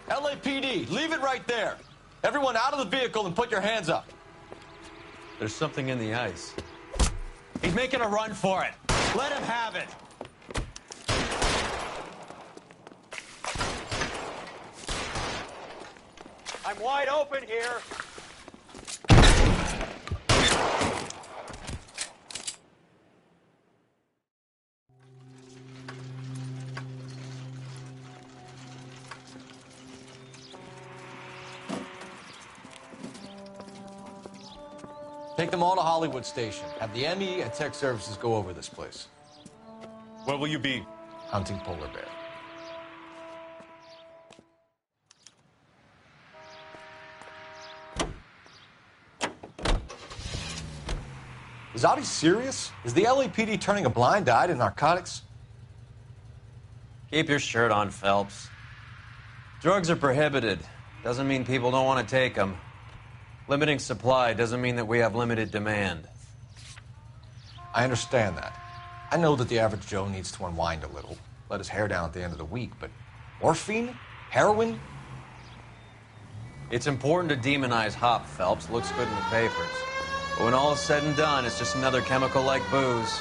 LAPD, leave it right there. Everyone out of the vehicle and put your hands up. There's something in the ice. He's making a run for it. Let him have it. I'm wide open here. Take them all to Hollywood Station. Have the ME and tech services go over this place. What will you be? Hunting polar bear. Is Audie serious? Is the LAPD turning a blind eye to narcotics? Keep your shirt on, Phelps. Drugs are prohibited. Doesn't mean people don't want to take them. Limiting supply doesn't mean that we have limited demand. I understand that. I know that the average Joe needs to unwind a little, let his hair down at the end of the week, but morphine? Heroin? It's important to demonize hop, Phelps. Looks good in the papers. But when all is said and done, it's just another chemical like booze.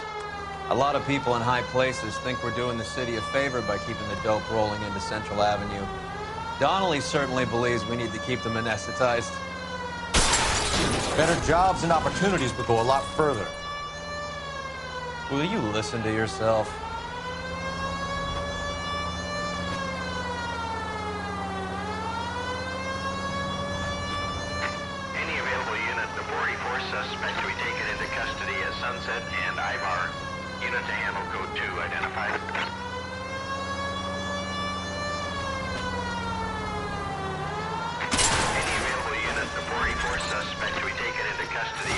A lot of people in high places think we're doing the city a favor by keeping the dope rolling into Central Avenue. Donnelly certainly believes we need to keep them anesthetized. Better jobs and opportunities would go a lot further. Will you listen to yourself? Any available unit, the 44 suspect to be taken into custody at Sunset and Ivar. Unit to handle code 2 identified. Any available unit, the 44 suspect to be taken into custody.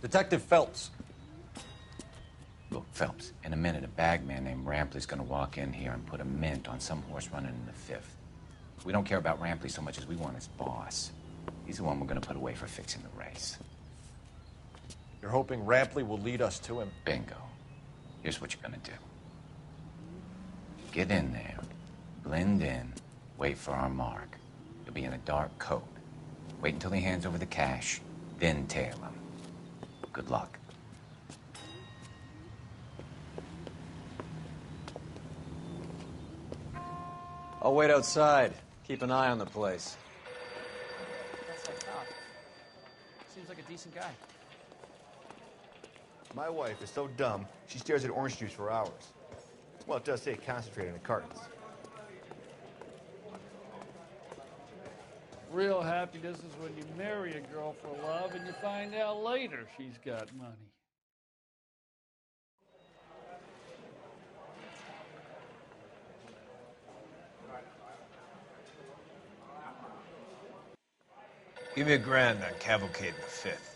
Detective Phelps. Look, Phelps, in a minute, a bagman named Rampley's gonna walk in here and put a mint on some horse running in the 5th. We don't care about Rampley so much as we want his boss. He's the one we're gonna put away for fixing the race. You're hoping Rampley will lead us to him? Bingo. Here's what you're gonna do. Get in there, blend in, wait for our mark. You'll be in a dark coat. Wait until he hands over the cash, then tail him. Good luck. I'll wait outside. Keep an eye on the place. That's like Todd. Seems like a decent guy. My wife is so dumb, she stares at orange juice for hours. Well, it does say concentrate in the cartons. Real happiness is when you marry a girl for love and you find out later she's got money. Give me $1,000 on Cavalcade in the 5th.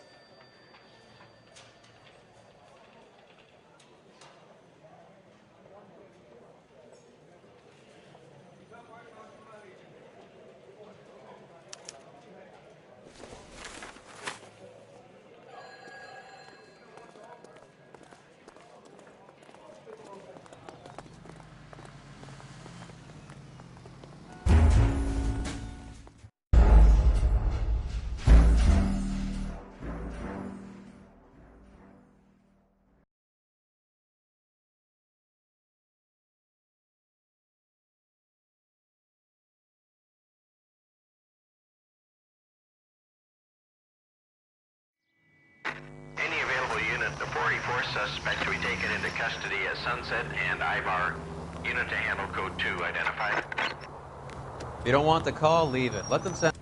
Any available unit, the 44 suspect to be taken into custody at Sunset and Ivar. Unit to handle code 2 identified. If you don't want the call, leave it. Let them send...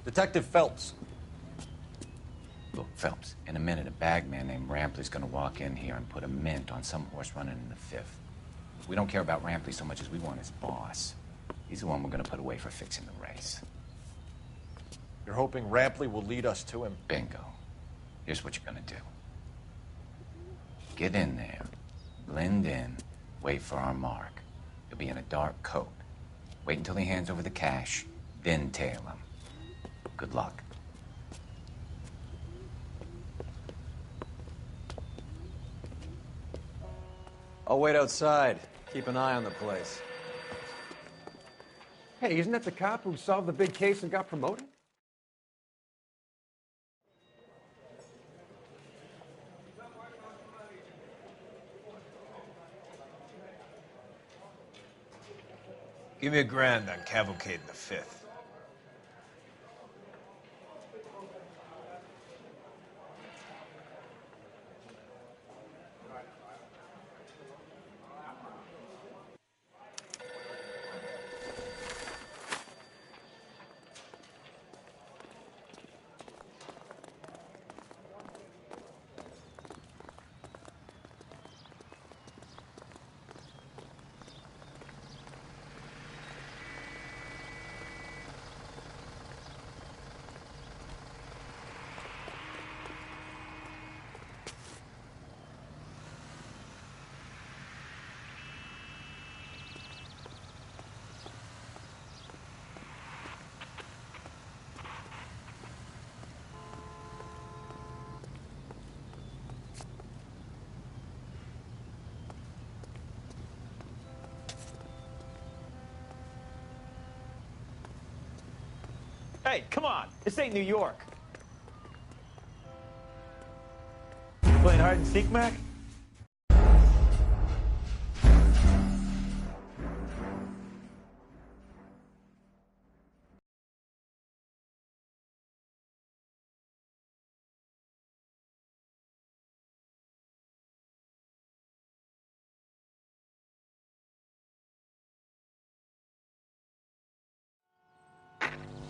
Detective Phelps. Look, Phelps, in a minute, a bagman named Rampley's gonna walk in here and put a mint on some horse running in the 5th. We don't care about Rampley so much as we want his boss. He's the one we're gonna put away for fixing the race. You're hoping Rampley will lead us to him? Bingo. Here's what you're gonna do. Get in there, blend in, wait for our mark. You'll be in a dark coat. Wait until he hands over the cash, then tail him. Good luck. I'll wait outside. Keep an eye on the place. Hey, isn't that the cop who solved the big case and got promoted? Give me $1,000 on Cavalcade in the 5th. Hey, come on. This ain't New York. Playing hide and seek, Mac?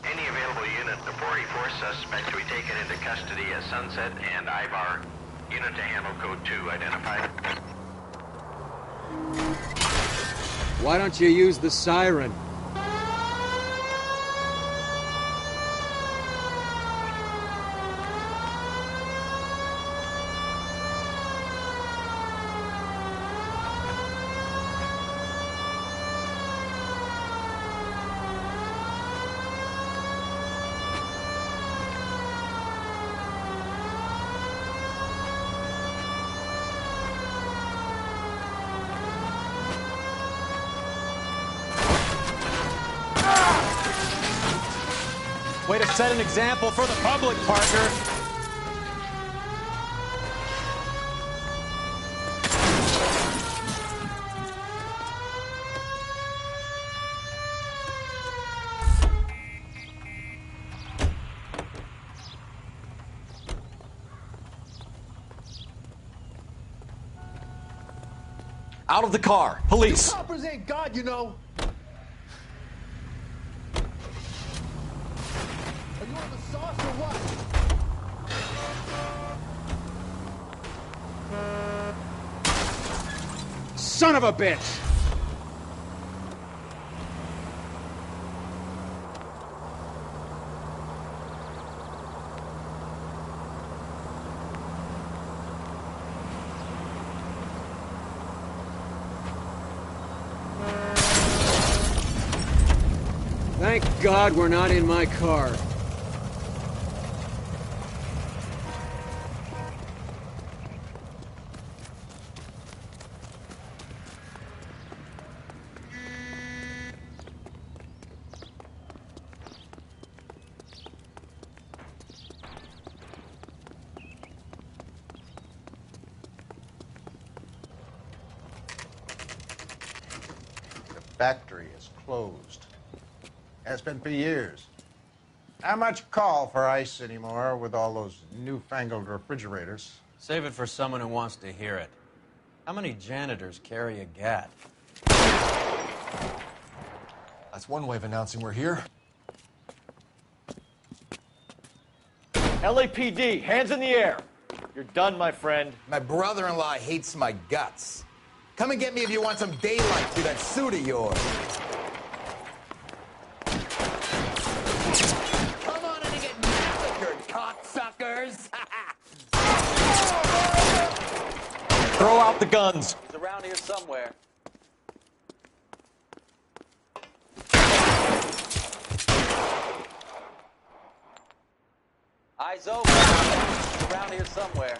Any available unit, the 484 suspect to be taken into custody at Sunset and Ibar. Unit to handle code 2 identified. Why don't you use the siren? Way to set an example for the public, partner. Out of the car. Police. You coppers ain't God, you know. Are you on the sauce or what? Son of a bitch! Thank God we're not in my car. Factory is closed. Has been for years. Not much call for ice anymore with all those newfangled refrigerators. Save it for someone who wants to hear it. How many janitors carry a gat? That's one way of announcing we're here. LAPD, hands in the air. You're done, my friend. My brother-in-law hates my guts. Come and get me if you want some daylight through that suit of yours. Come on in and get massacred, cocksuckers! Throw out the guns. He's around here somewhere. Eyes open. He's around here somewhere.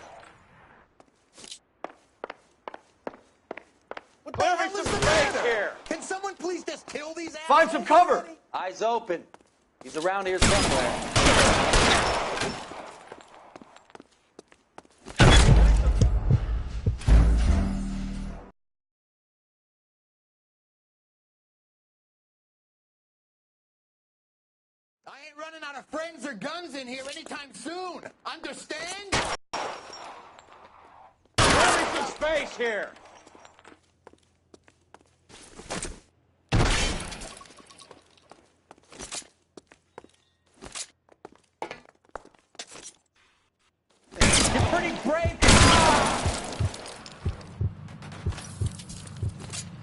What the hell is the matter? Here. Can someone please just kill these assholes? Find some cover. Already? Eyes open. He's around here somewhere. I ain't running out of friends or guns in here anytime soon. Understand? Clearing some space here. You're pretty brave.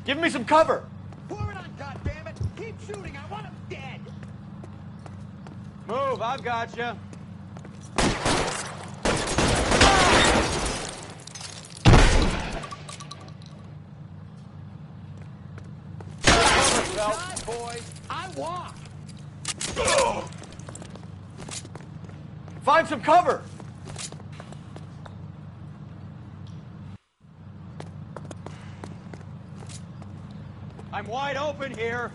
Give me some cover. Pour it on, goddammit. Keep shooting. I want him dead. Move, I've got you. God, boys. I walk. Find some cover. I'm wide open here.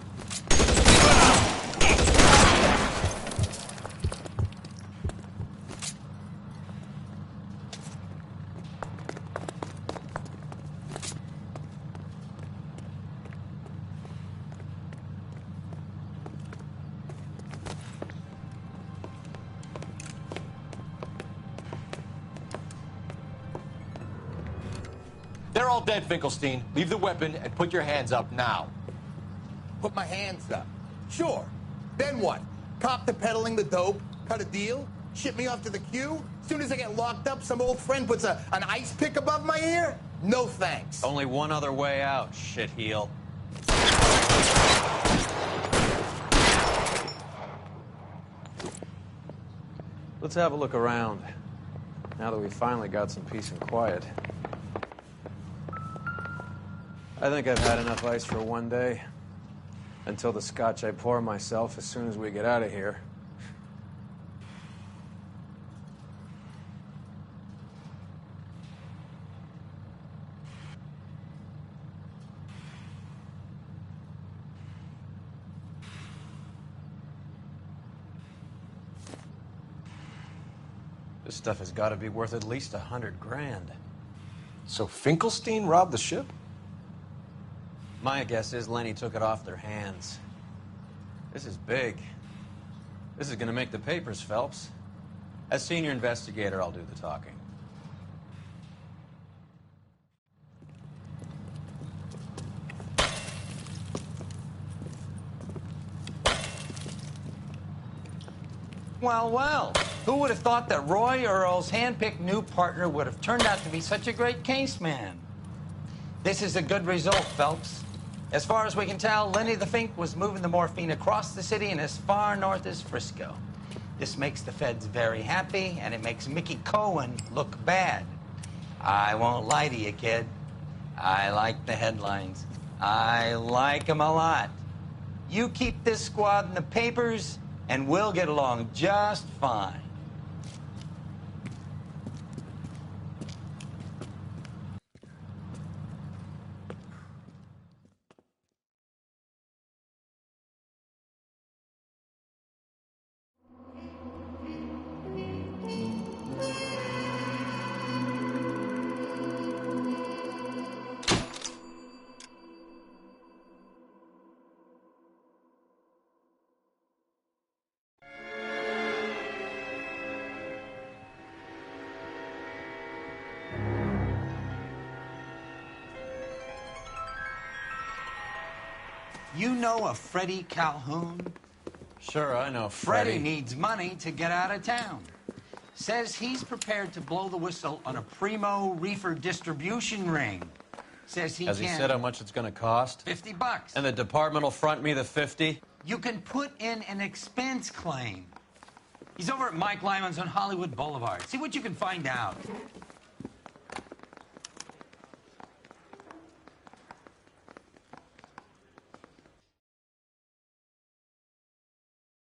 They're all dead, Finkelstein. Leave the weapon and put your hands up now. Put my hands up. Sure. Then what? Cop to peddling the dope? Cut a deal? Ship me off to the queue? Soon as I get locked up, some old friend puts an ice pick above my ear? No thanks. Only one other way out, shitheel. Let's have a look around, now that we finally got some peace and quiet. I think I've had enough ice for one day, until the scotch I pour myself as soon as we get out of here. This stuff has got to be worth at least $100 grand. So Finkelstein robbed the ship? My guess is Lenny took it off their hands. This is big. This is going to make the papers, Phelps. As senior investigator, I'll do the talking. Well, well. Who would have thought that Roy Earl's hand-picked new partner would have turned out to be such a great case man? This is a good result, Phelps. As far as we can tell, Lenny the Fink was moving the morphine across the city and as far north as Frisco. This makes the feds very happy, and it makes Mickey Cohen look bad. I won't lie to you, kid. I like the headlines. I like them a lot. You keep this squad in the papers, and we'll get along just fine. You know a Freddie Calhoun? Sure, I know Freddie needs money to get out of town. Says he's prepared to blow the whistle on a primo reefer distribution ring. Says he Has he said how much it's going to cost? $50. And the department will front me the 50? You can put in an expense claim. He's over at Mike Lyman's on Hollywood Boulevard. See what you can find out.